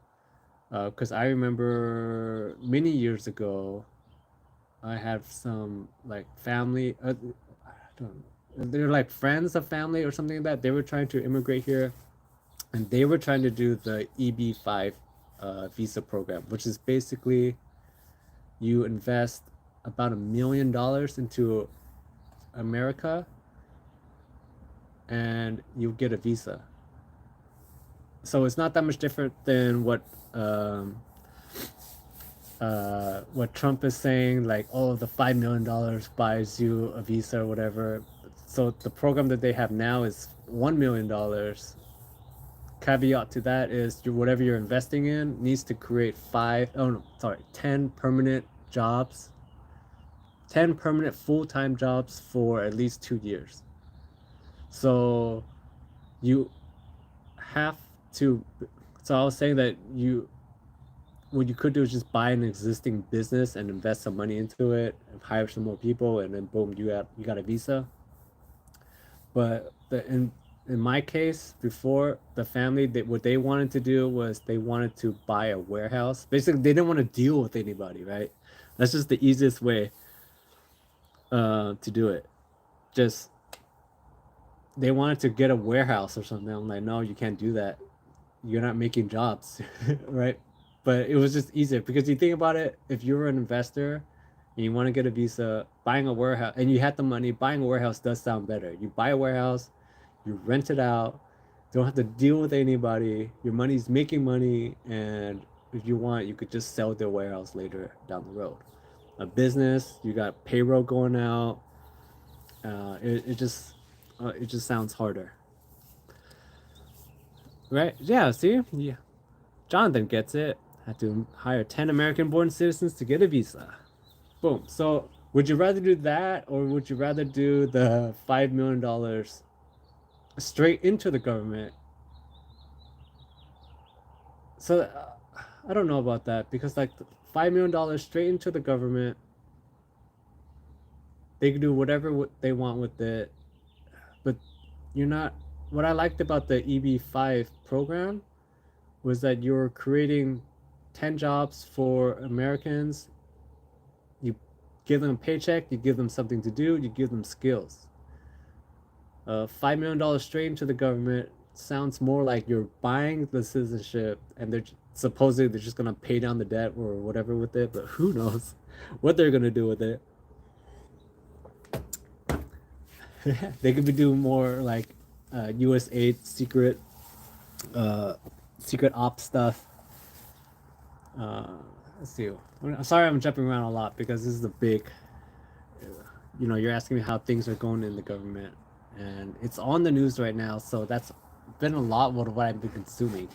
Because I remember many years ago, I had some like family. I don't know, they're like friends of family or something like that. They were trying to immigrate here, and they were trying to do the EB-5 visa program, which is basically you invest about $1 million into America and you get a visa. So it's not that much different than what Trump is saying, like, oh, the $5 million buys you a visa or whatever. So the program that they have now is $1 million. Caveat to that is whatever you're investing in needs to create 10 permanent jobs, 10 permanent full-time jobs for at least 2 years. So you have to. So I was saying that what you could do is just buy an existing business and invest some money into it, and hire some more people, and then boom, you got a visa. But in my case, before the family, what they wanted to do was they wanted to buy a warehouse. Basically, they didn't want to deal with anybody, right? That's just the easiest way to do it. Just they wanted to get a warehouse or something. I'm like, no, you can't do that. you're not making jobs, right? But it was just easier because you think about it, if you were an investor and you want to get a visa, buying a warehouse and you had the money, buying a warehouse does sound better. You buy a warehouse, you rent it out, don't have to deal with anybody, your money's making money, and if you want, you could just sell the warehouse later down the road. A business, you got payroll going out, it just sounds harder, right? Yeah, see, yeah, Jonathan gets it. Had to hire 10 American born citizens to get a visa. Boom. So, would you rather do that or would you rather do the $5 million straight into the government? So, I don't know about that because, like, $5 million straight into the government, they can do whatever they want with it. But you're not. What I liked about the EB-5 program was that you're creating 10 jobs for Americans. You give them a paycheck, you give them something to do, you give them skills. $5 million straight into the government sounds more like you're buying the citizenship and they're supposedly they're just gonna pay down the debt or whatever with it, but who knows what they're gonna do with it. They could be doing more like U.S. aid, uh, secret ops stuff. Uh, let's see. I'm sorry, I'm jumping around a lot because this is a big. You're asking me how things are going in the government, and it's on the news right now. So that's been a lot of what I've been consuming.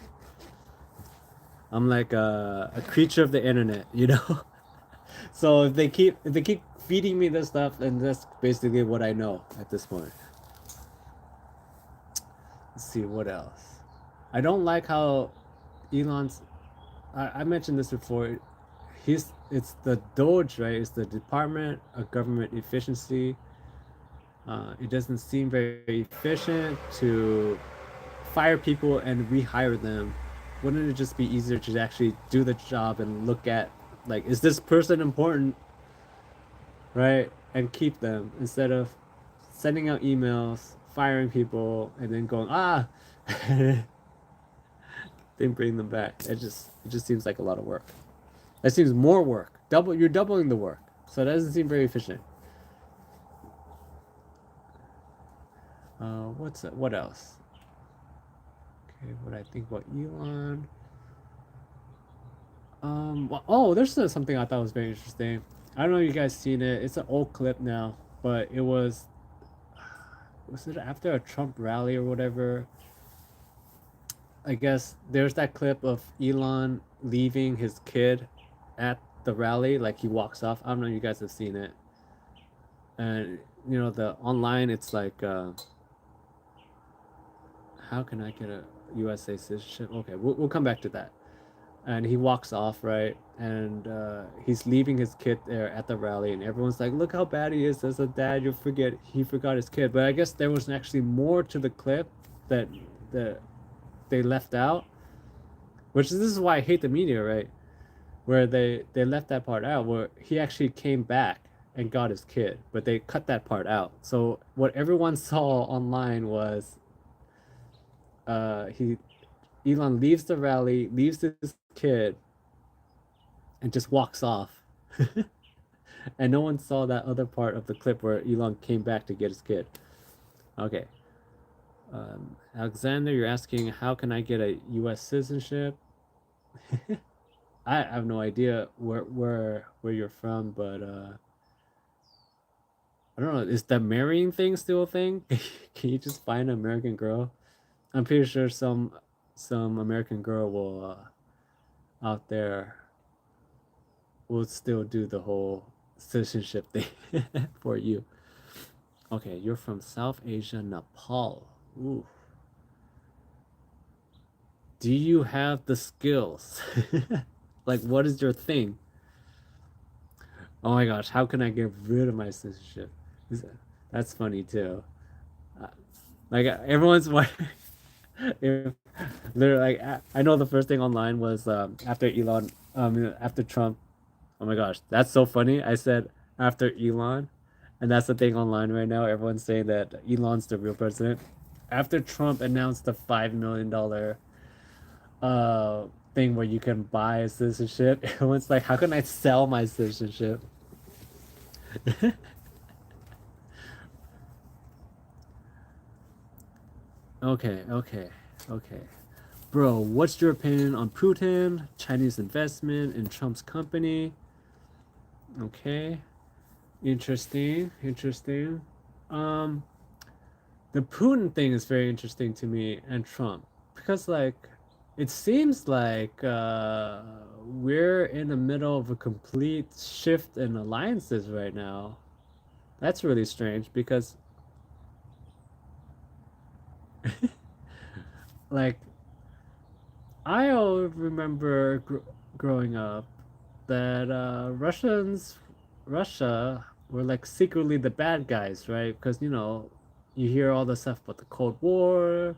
I'm like a creature of the internet. So if they keep feeding me this stuff, then that's basically what I know at this point. Let's see what else. I don't like how Elon's. I mentioned this before. It's the Doge, right? It's the Department of Government Efficiency. It doesn't seem very efficient to fire people and rehire them. Wouldn't it just be easier to actually do the job and look at, like, is this person important, right? And keep them instead of sending out emails, firing people, and then going, then bring them back. It just seems like a lot of work. That seems more work. You're doubling the work. So that doesn't seem very efficient. What else? Okay, what I think about Elon. There's something I thought was very interesting. I don't know if you guys seen it. It's an old clip now, but was it after a Trump rally or whatever? I guess there's that clip of Elon leaving his kid at the rally, like he walks off. I don't know if you guys have seen it. And the online it's like how can I get a USA citizenship? Okay, we'll come back to that. And he walks off, right? And he's leaving his kid there at the rally, and everyone's like, "Look how bad he is as a dad. He forgot his kid." But I guess there was actually more to the clip that that they left out, which this is why I hate the media, right? Where they left that part out, where he actually came back and got his kid, but they cut that part out. So what everyone saw online was he Elon leaves the rally, leaves his kid, and just walks off. And no one saw that other part of the clip where Elon came back to get his kid. Okay. Alexander, you're asking how can I get a U.S. citizenship? I have no idea where you're from, but I don't know. Is the marrying thing still a thing? Can you just find an American girl? I'm pretty sure some American girl will out there will still do the whole citizenship thing for you. Okay, you're from South Asia, Nepal. Ooh. Do you have the skills? Like, what is your thing? Oh my gosh, how can I get rid of my citizenship? That's funny too. Uh, like everyone's if they're like, I know the first thing online was after Elon, after Trump. Oh my gosh, that's so funny. I said after Elon, and that's the thing online right now. Everyone's saying that Elon's the real president. After Trump announced the $5 million uh thing where you can buy a citizenship. Everyone's like, how can I sell my citizenship? Okay, okay, okay. Bro, what's your opinion on Putin, Chinese investment in Trump's company? Okay, interesting, interesting. Um, the Putin thing is very interesting to me and Trump because like it seems like we're in the middle of a complete shift in alliances right now. That's really strange because like I always remember growing up that Russia were like secretly the bad guys, right? Because you hear all the stuff about the Cold War.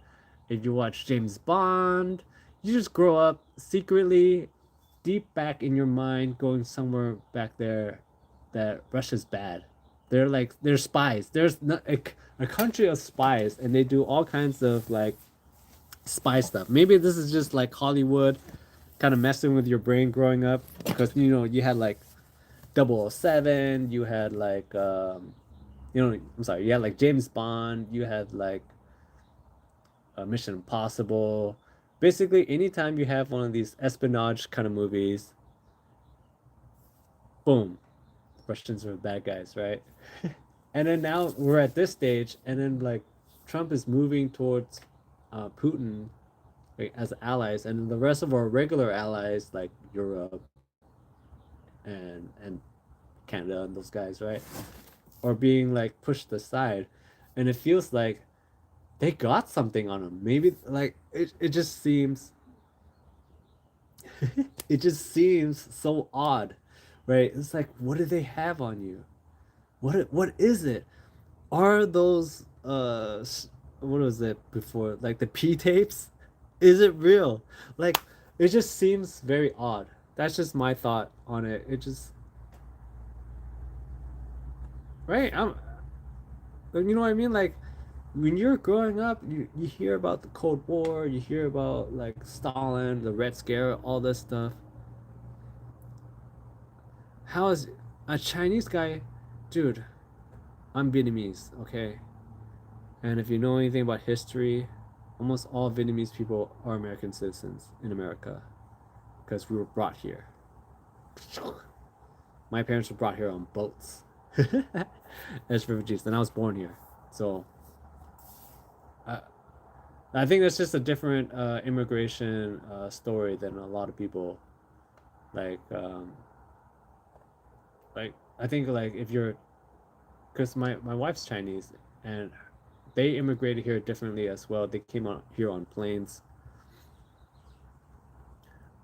If you watch James Bond, you just grow up secretly, deep back in your mind, going somewhere back there, that Russia's bad. They're spies. There's not a country of spies, and they do all kinds of like spy stuff. Maybe this is just like Hollywood kind of messing with your brain growing up because you had like 007, you had like I'm sorry, you had like James Bond, you had like Mission Impossible. Basically, anytime you have one of these espionage kind of movies, boom, Russians are bad guys, right? And then now we're at this stage, and then like Trump is moving towards Putin, like, as allies, and the rest of our regular allies like Europe and Canada and those guys, right, are being like pushed aside, and it feels like they got something on them. Maybe like it just seems it just seems so odd, right? It's like, what do they have on you? What is it? Are those what was it before? Like the P tapes? Is it real? Like it just seems very odd. That's just my thought on it. It just right. You know what I mean? Like when you're growing up, you hear about the Cold War, you hear about like Stalin, the Red Scare, all this stuff. How is a Chinese guy, dude? I'm Vietnamese, okay? And if you know anything about history, almost all Vietnamese people are American citizens in America because we were brought here. My parents were brought here on boats as refugees, and I was born here. So uh, I think that's just a different immigration story than a lot of people like. Like I think like if you're, because my wife's Chinese and they immigrated here differently as well. They came out here on planes,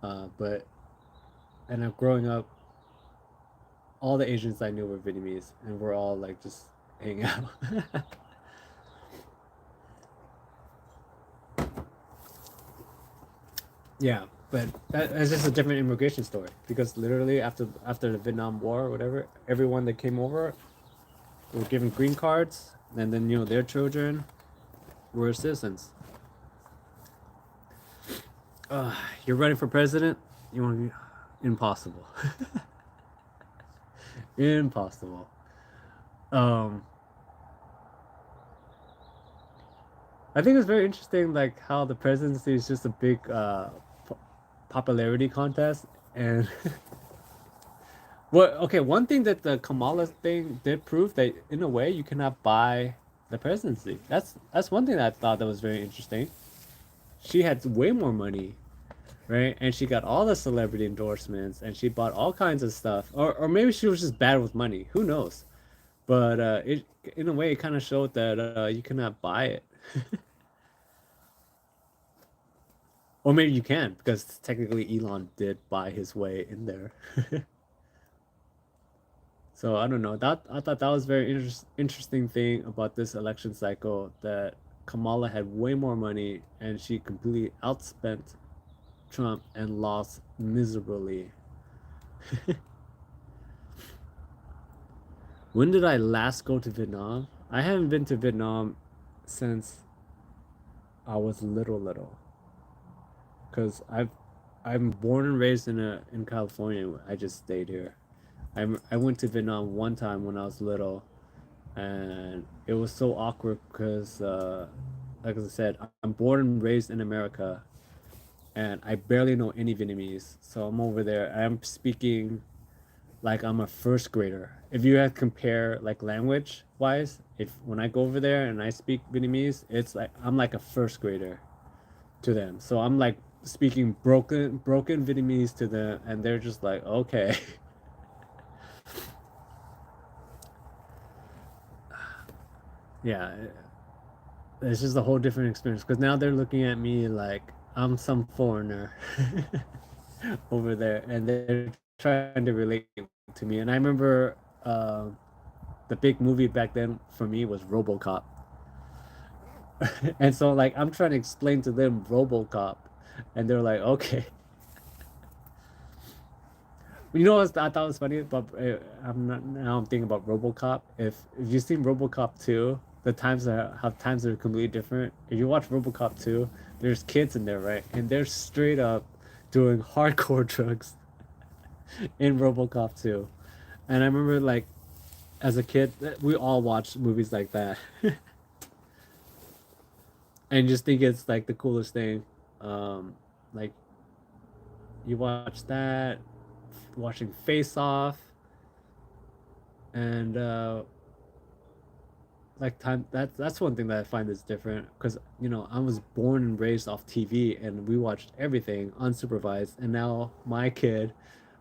but and growing up, all the Asians I knew were Vietnamese, and we're all like just hanging out. Yeah, but that's just a different immigration story because literally after the Vietnam War or whatever, everyone that came over were given green cards, and then their children were citizens. Uh, you're running for president. You want to be impossible, impossible. Um, I think it's very interesting, like how the presidency is just a big popularity contest, and well, okay, one thing that the Kamala thing did prove that in a way you cannot buy the presidency. That's one thing that I thought that was very interesting. She had way more money, right? And she got all the celebrity endorsements, and she bought all kinds of stuff. Or maybe she was just bad with money. Who knows? But it in a way it kind of showed that you cannot buy it, or maybe you can because technically Elon did buy his way in there. So I don't know. That I thought that was very interesting thing about this election cycle, that Kamala had way more money and she completely outspent Trump and lost miserably. When did I last go to Vietnam? I haven't been to Vietnam since I was little. because I'm born and raised in California. I just stayed here. I went to Vietnam one time when I was little, and it was so awkward because, like I said, I'm born and raised in America, and I barely know any Vietnamese. So I'm over there. I'm speaking like I'm a first grader. If you had to compare like language wise, if when I go over there and I speak Vietnamese, it's like I'm like a first grader to them. So I'm like speaking broken Vietnamese to them, and they're just like, okay. Yeah, it's just a whole different experience because now they're looking at me like I'm some foreigner over there, and they're trying to relate to me. And I remember the big movie back then for me was RoboCop, and so like I'm trying to explain to them RoboCop, and they're like, okay. You know what I thought was funny, but I'm not now. I'm thinking about RoboCop. If you've seen RoboCop 2, the times are how times are completely different. If you watch RoboCop 2, there's kids in there, right? And they're straight up doing hardcore drugs in RoboCop 2. And I remember like as a kid, we all watched movies like that, and just think it's like the coolest thing. Like you watch that, watching Face Off, and like time that's one thing that I find is different because I was born and raised off TV and we watched everything unsupervised, and now my kid,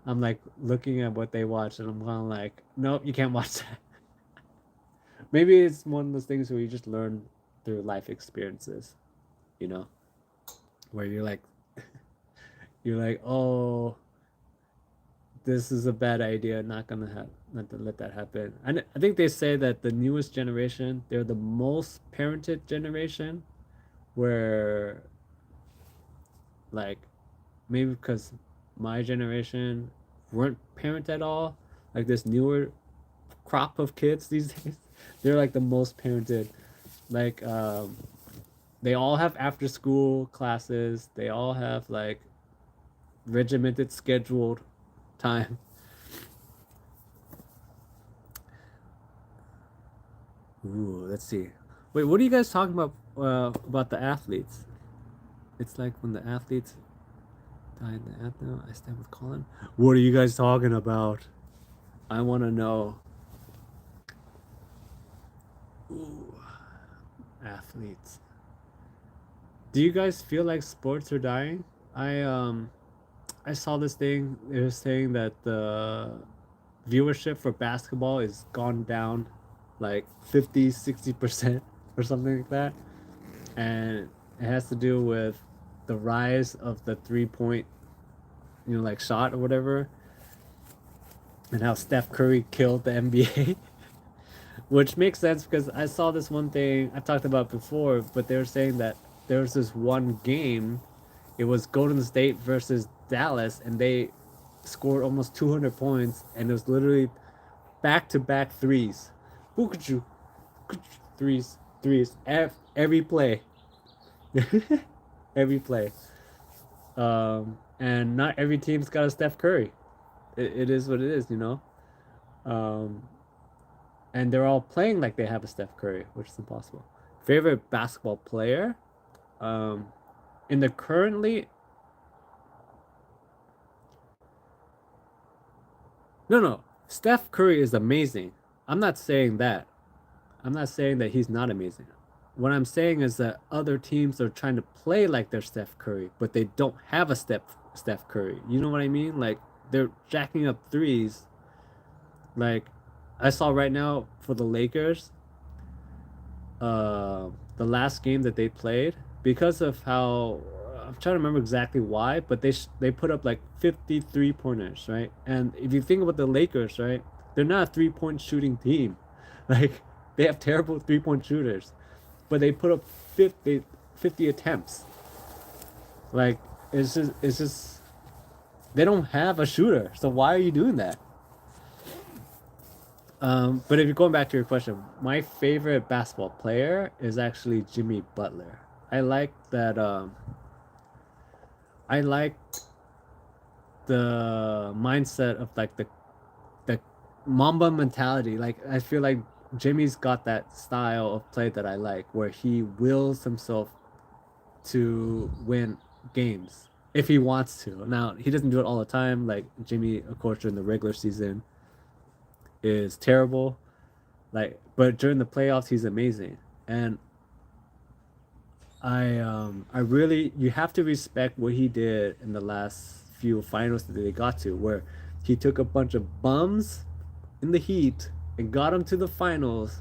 I'm like looking at what they watch and I'm kind of like, nope, you can't watch that. Maybe it's one of those things where you just learn through life experiences, you know, where you're like, oh, this is a bad idea, not gonna have not to let that happen. And I think they say that the newest generation, they're the most parented generation, where like maybe because my generation weren't parent at all, like this newer crop of kids these days, they're like the most parented. Like they all have after school classes, they all have like regimented scheduled time. Ooh, let's see. Wait, what are you guys talking about the athletes? It's like when the athletes died in the anthem. I stand with Colin. What are you guys talking about? I want to know. Ooh, athletes. Do you guys feel like sports are dying? I saw this thing. It was saying that the viewership for basketball is gone down like 50, 60% or something like that. And it has to do with the rise of the 3 point, like shot or whatever, and how Steph Curry killed the NBA. Which makes sense because I saw this one thing I talked about before, but they were saying that there was this one game. It was Golden State versus Dallas, and they scored almost 200 points, and it was literally back to back threes. Bukachu, threes, threes, every play, every play. And not every team's got a Steph Curry. It is what it is. Um, and they're all playing like they have a Steph Curry, which is impossible. Favorite basketball player? Um, in the currently, no. Steph Curry is amazing. I'm not saying that. I'm not saying that he's not amazing. What I'm saying is that other teams are trying to play like they're Steph Curry, but they don't have a Steph Curry. You know what I mean? Like they're jacking up threes. Like I saw right now for the Lakers, the last game that they played, because of how I'm trying to remember exactly why, but they put up like 53 pointers, right? And if you think about the Lakers, right, they're not a 3 point shooting team. Like they have terrible 3 point shooters, but they put up 50 attempts. Like it's just they don't have a shooter. So why are you doing that? But if you're going back to your question, my favorite basketball player is actually Jimmy Butler. I like that. I like the mindset of like the Mamba mentality. Like I feel like Jimmy's got that style of play that I like, where he wills himself to win games if he wants to. Now he doesn't do it all the time. Like Jimmy, of course, during the regular season is terrible. Like, but during the playoffs, he's amazing. And I really you have to respect what he did in the last few finals that they got to, where he took a bunch of bums in the Heat and got them to the finals.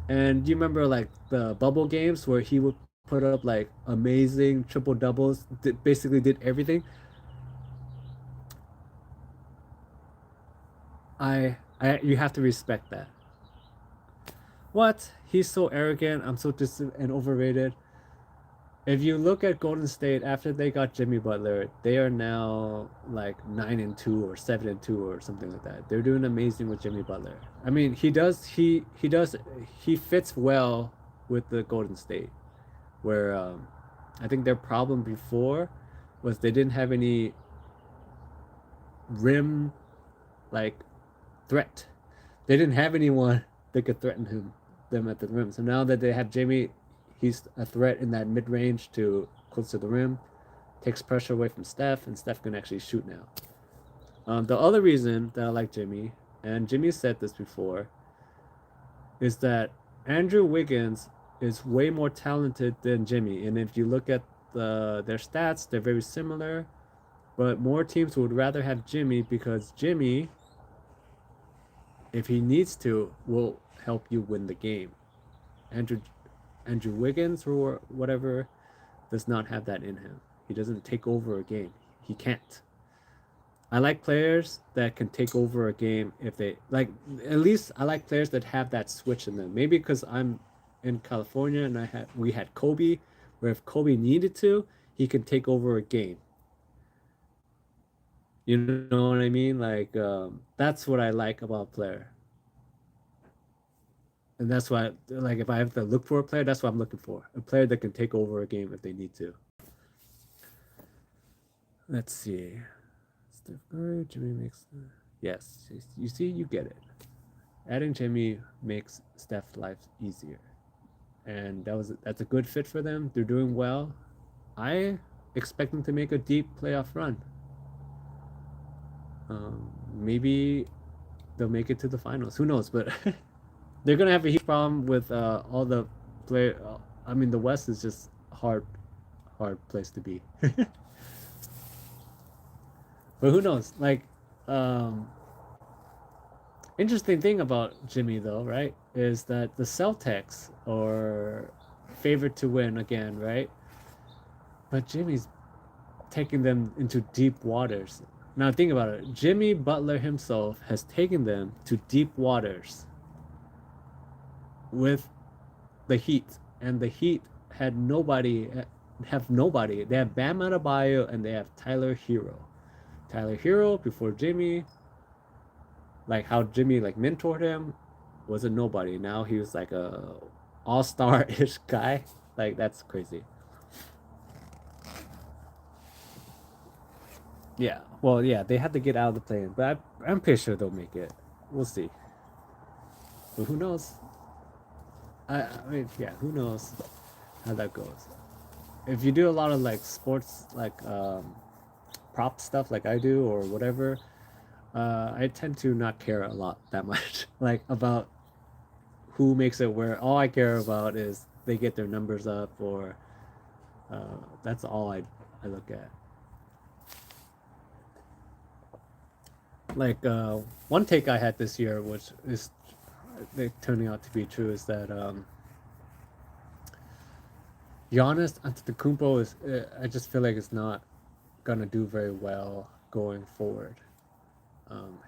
And do you remember like the bubble games where he would put up like amazing triple doubles, basically did everything. I you have to respect that. What? He's so arrogant. I'm so and overrated. If you look at Golden State after they got Jimmy Butler, they are now like 9-2 or 7-2 or something like that. They're doing amazing with Jimmy Butler. I mean, he fits well with the Golden State, where I think their problem before was they didn't have any rim like threat. They didn't have anyone that could threaten them at the rim. So now that they have Jimmy, he's a threat in that mid range to close to the rim, takes pressure away from Steph, and Steph can actually shoot now. The other reason that I like Jimmy, and Jimmy said this before, is that Andrew Wiggins is way more talented than Jimmy. And if you look at their stats, they're very similar, but more teams would rather have Jimmy because Jimmy, if he needs to, will help you win the game. Andrew Andrew Wiggins or whatever does not have that in him. He doesn't take over a game. He can't. I like players that can take over a game if they like. At least I like players that have that switch in them. Maybe because I'm in California and we had Kobe, where if Kobe needed to, he can take over a game. You know what I mean? Like that's what I like about a player, and that's why like if I have to look for a player, that's what I'm looking for. A player that can take over a game if they need to. Let's see. Steph Curry, Jimmy makes. Yes, you see, you get it. Adding Jimmy makes Steph's life easier, and that's a good fit for them. They're doing well. I expect them to make a deep playoff run. Maybe they'll make it to the finals. Who knows? But they're gonna have a huge problem with all the play. I mean, the West is just hard place to be. But who knows? Like, um, interesting thing about Jimmy though, right, is that the Celtics are favored to win again, right? But Jimmy's taking them into deep waters. Now think about it. Jimmy Butler himself has taken them to deep waters with the Heat, and the Heat had nobody. Have nobody. They have Bam Adebayo and they have Tyler Hero. Tyler Hero before Jimmy, like how Jimmy like mentored him, was a nobody. Now he was like a all-star ish guy. Like that's crazy. Yeah. Well, yeah, they had to get out of the play-in, but I'm pretty sure they'll make it. We'll see. But who knows? I mean, yeah, who knows how that goes? If you do a lot of like sports, like prop stuff, like I do, or whatever, I tend to not care a lot that much, like about who makes it. Where all I care about is they get their numbers up, or that's all I look at. Like one take I had this year, which is turning out to be true, is that Giannis Antetokounmpo is. I just feel like it's not gonna do very well going forward.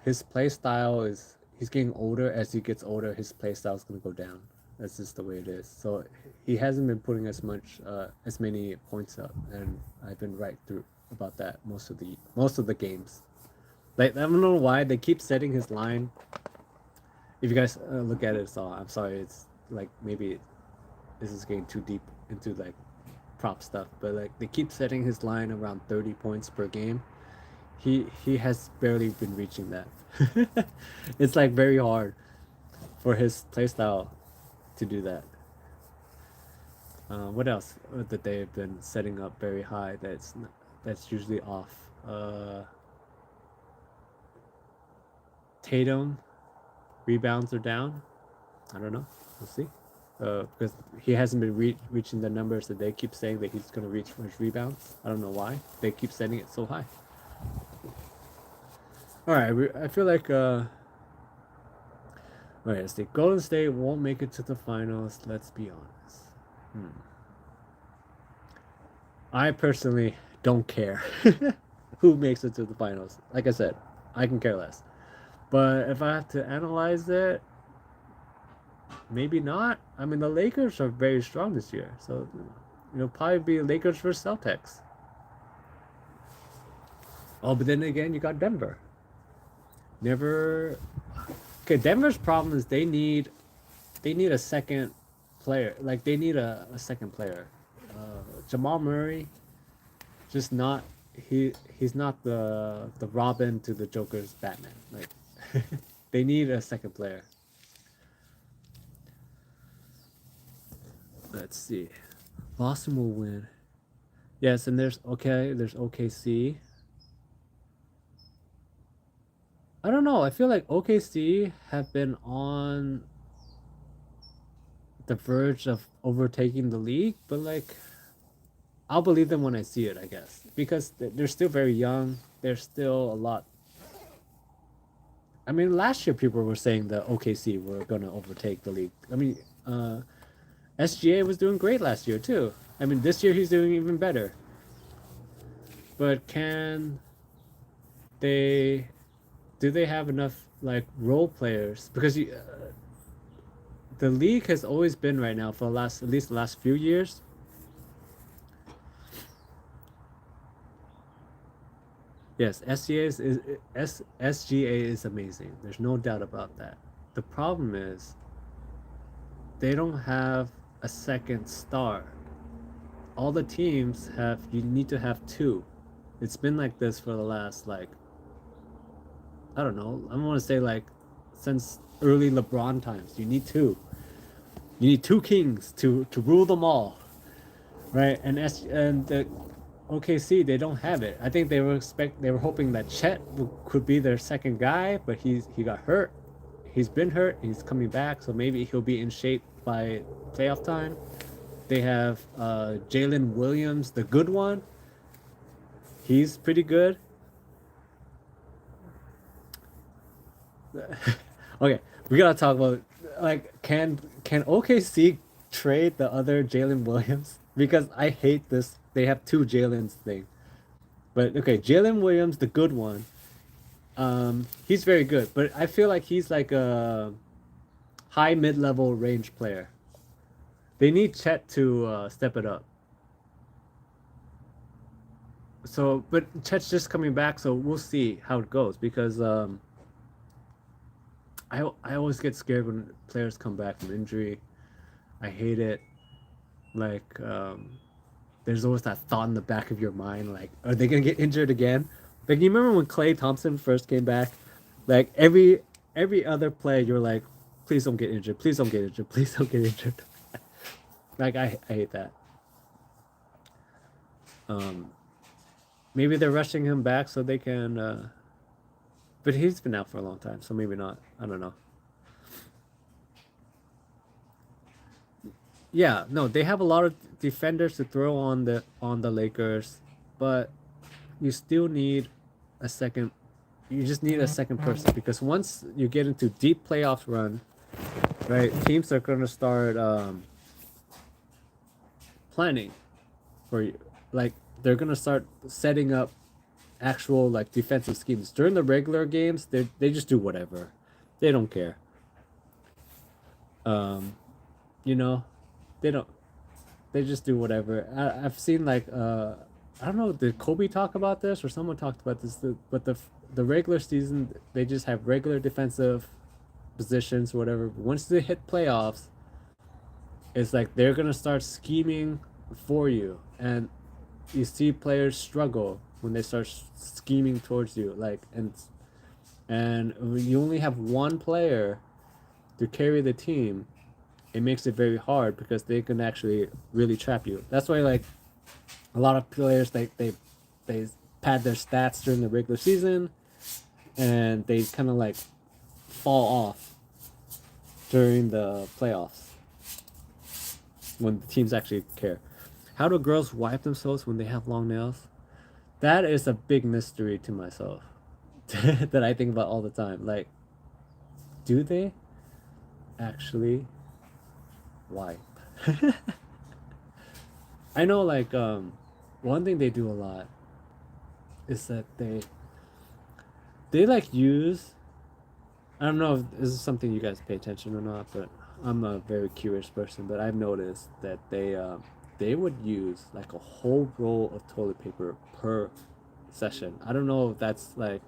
His play style is he's getting older. As he gets older, his play style is gonna go down. That's just the way it is. So he hasn't been putting as many points up, and I've been right through about that most of the games. Like I don't know why they keep setting his line. If you guys look at it, I'm sorry. It's like maybe this is getting too deep into like prop stuff, but like they keep setting his line around 30 points per game. He has barely been reaching that. It's like very hard for his playstyle to do that. What else that they've been setting up very high that's usually off? Tatum rebounds are down. I don't know. We'll see. Because he hasn't been reaching the numbers that they keep saying that he's going to reach for his rebounds. I don't know why. They keep setting it so high. Alright, I feel like... Alright, let's see. Golden State won't make it to the finals. Let's be honest. I personally don't care who makes it to the finals. Like I said, I can care less. But if I have to analyze it, maybe not. I mean, the Lakers are very strong this year. So, probably be Lakers versus Celtics. Oh, but then again, you got Denver. Okay, Denver's problem is they need a second player. Like, they need a second player. Jamal Murray, just not... He's not the Robin to the Joker's Batman. Like, they need a second player. Let's see. Boston will win. Yes, and there's OKC. I don't know. I feel like OKC have been on the verge of overtaking the league, but like, I'll believe them when I see it, I guess, because they're still very young. There's still a lot. I mean, last year people were saying that OKC were gonna overtake the league. I mean, SGA was doing great last year too. I mean, this year he's doing even better. But do they have enough like role players? Because the league has always been right now for at least the last few years. Yes, SGA is amazing. There's no doubt about that. The problem is they don't have a second star. All the teams you need to have two. It's been like this for the last, like, I don't know, I want to say like since early LeBron times. You need two. You need two kings to rule them all, right? And the OKC, they don't have it. I think they were hoping that Chet could be their second guy, but he got hurt. He's been hurt. He's coming back, so maybe he'll be in shape by playoff time. They have Jalen Williams, the good one. He's pretty good. Okay, we gotta talk about, like, can OKC trade the other Jalen Williams? Because I hate this. They have two Jalen's thing. But okay, Jalen Williams, the good one. He's very good, but I feel like he's like a high mid-level range player. They need Chet to step it up. So, but Chet's just coming back, so we'll see how it goes, because I always get scared when players come back from injury. I hate it. Like, there's always that thought in the back of your mind, like, are they gonna get injured again? Like, you remember when Klay Thompson first came back? Like, every other play, you're like, please don't get injured, please don't get injured, please don't get injured. Like, I hate that. Maybe they're rushing him back so they can, but he's been out for a long time, so maybe not. I don't know. Yeah, no, they have a lot of defenders to throw on the Lakers, but you still need a second. You just need a second person, because once you get into deep playoffs run, right, teams are gonna start planning for you. Like, they're gonna start setting up actual, like, defensive schemes. During the regular games, they just do whatever. They don't care. You know, they don't. They just do whatever. I've seen, like, I don't know, did Kobe talk about this, or someone talked about this? But the regular season, they just have regular defensive positions or whatever. But once they hit playoffs, it's like they're gonna start scheming for you, and you see players struggle when they start scheming towards you, like, and when you only have one player to carry the team, it makes it very hard because they can actually really trap you. That's why, like, a lot of players, they pad their stats during the regular season, and they kind of like fall off during the playoffs when the teams actually care. How do girls wipe themselves when they have long nails? That is a big mystery to myself that I think about all the time. Like, do they actually wipe? I know, like, one thing they do a lot is that they like use. I don't know if this is something you guys pay attention or not, but I'm a very curious person. But I've noticed that they would use like a whole roll of toilet paper per session. I don't know if that's like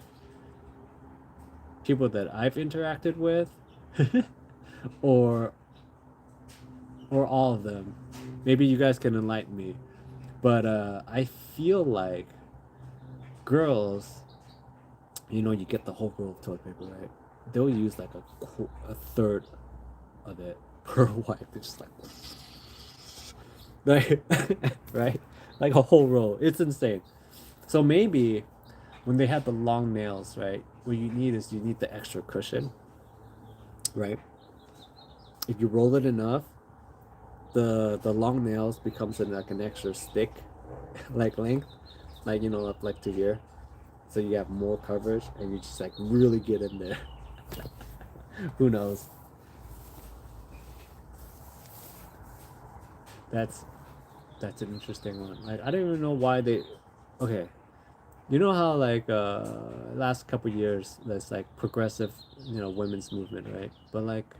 people that I've interacted with, or all of them. Maybe you guys can enlighten me. But I feel like girls, you get the whole roll of toilet paper, right? They'll use like a third of it per wipe. It's just like right, like a whole roll. It's insane. So maybe when they have the long nails, right, what you need is the extra cushion, right? If you roll it enough, the long nails becomes like an extra stick, like length, like up like to here, so you have more coverage and you just like really get in there. Who knows? That's an interesting one. Like, I don't even know why they. Okay, you know how like last couple years there's like progressive, women's movement, right? But like,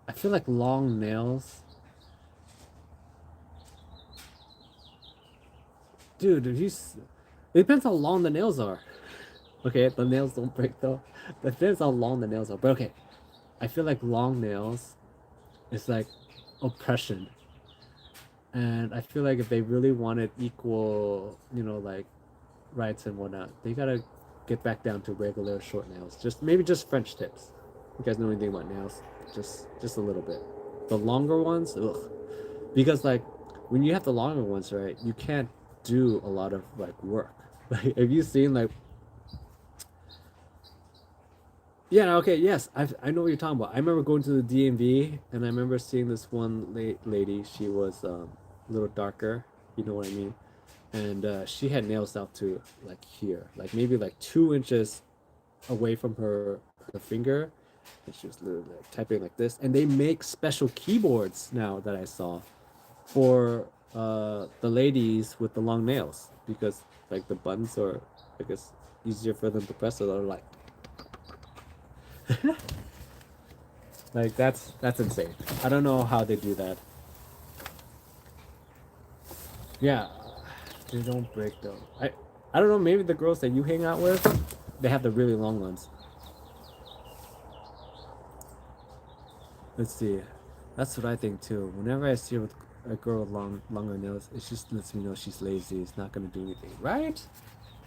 I feel like long nails, dude. It depends how long the nails are. Okay, the nails don't break though. It depends how long the nails are. But okay, I feel like long nails is like oppression. And I feel like if they really wanted equal, like rights and whatnot, they gotta get back down to regular short nails. Maybe just French tips. You guys know anything about nails? Just a little bit. The longer ones, ugh. Because like when you have the longer ones, right, you can't do a lot of like work. Like, have you seen like, yeah, okay, yes, I know what you're talking about. I remember going to the DMV and I remember seeing this one lady. She was a little darker, you know what I mean? And she had nails out to like here, like maybe like 2 inches away from her finger, and she was literally like typing like this. And they make special keyboards now that I saw for the ladies with the long nails, because like the buttons are, I guess, easier for them to press, so they're like like that's insane. I don't know how they do that. Yeah, they don't break though. I don't know. Maybe the girls that you hang out with, they have the really long ones. Let's see. That's what I think too. Whenever I see her with a girl with longer nails, it just lets me know she's lazy. It's not gonna do anything, right?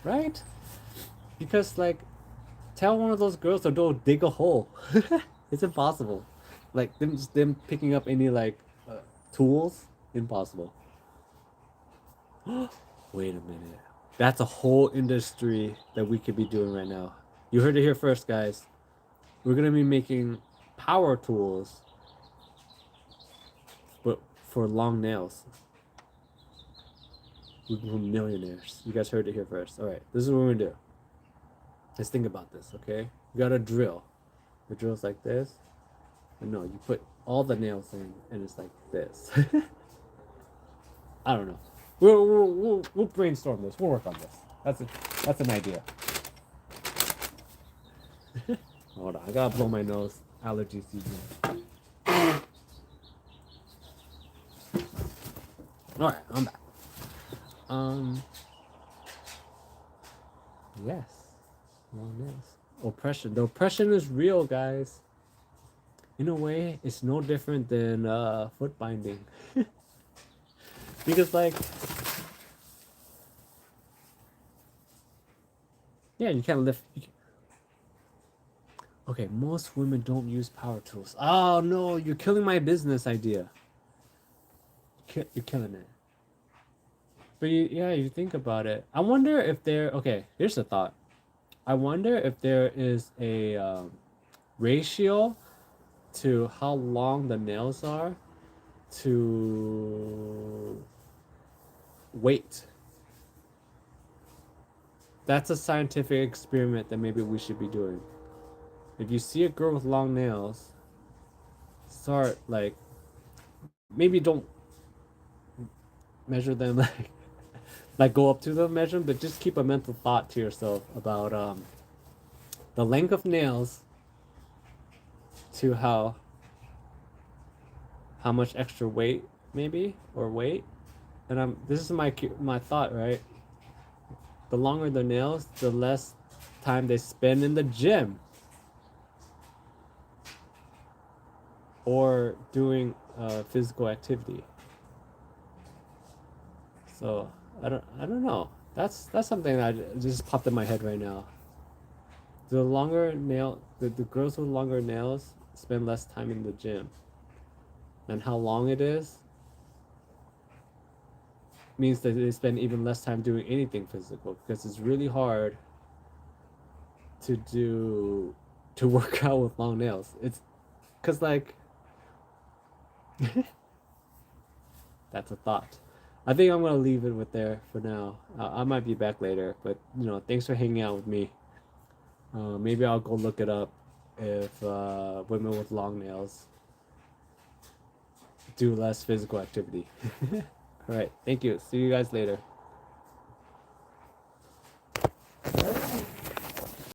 Right? Because like, tell one of those girls to go dig a hole. It's impossible. Like them picking up any like tools, impossible. Wait a minute. That's a whole industry that we could be doing right now. You heard it here first, guys. We're gonna be making power tools, but for long nails. We're millionaires. You guys heard it here first. All right, this is what we're gonna do. Let's think about this, okay? You got a drill. The drill's like this. And no, you put all the nails in, and it's like this. I don't know. We'll brainstorm this. We'll work on this. That's an idea. Hold on, I gotta blow my nose. Allergy season. All right, I'm back. Yes, long nails. Oppression. The oppression is real, guys. In a way, it's no different than foot binding. Because like, yeah, you can't lift. Okay, most women don't use power tools. Oh no, you're killing my business idea. You're killing it. But yeah, you think about it. I wonder if there. Okay, here's a thought. I wonder if there is a ratio to how long the nails are to weight. That's a scientific experiment that maybe we should be doing. If you see a girl with long nails, start like maybe don't measure them like go up to them, measure them, but just keep a mental thought to yourself about the length of nails to how much extra weight maybe or weight. And this is my thought, right? The longer the nails, the less time they spend in the gym or doing physical activity. So I don't know. That's something that just popped in my head right now. The girls with longer nails spend less time in the gym, and how long it is means that they spend even less time doing anything physical because it's really hard to work out with long nails. It's because like that's a thought. I think I'm gonna leave it with there for now. I might be back later, but thanks for hanging out with me. Maybe I'll go look it up if women with long nails do less physical activity. All right, thank you. See you guys later.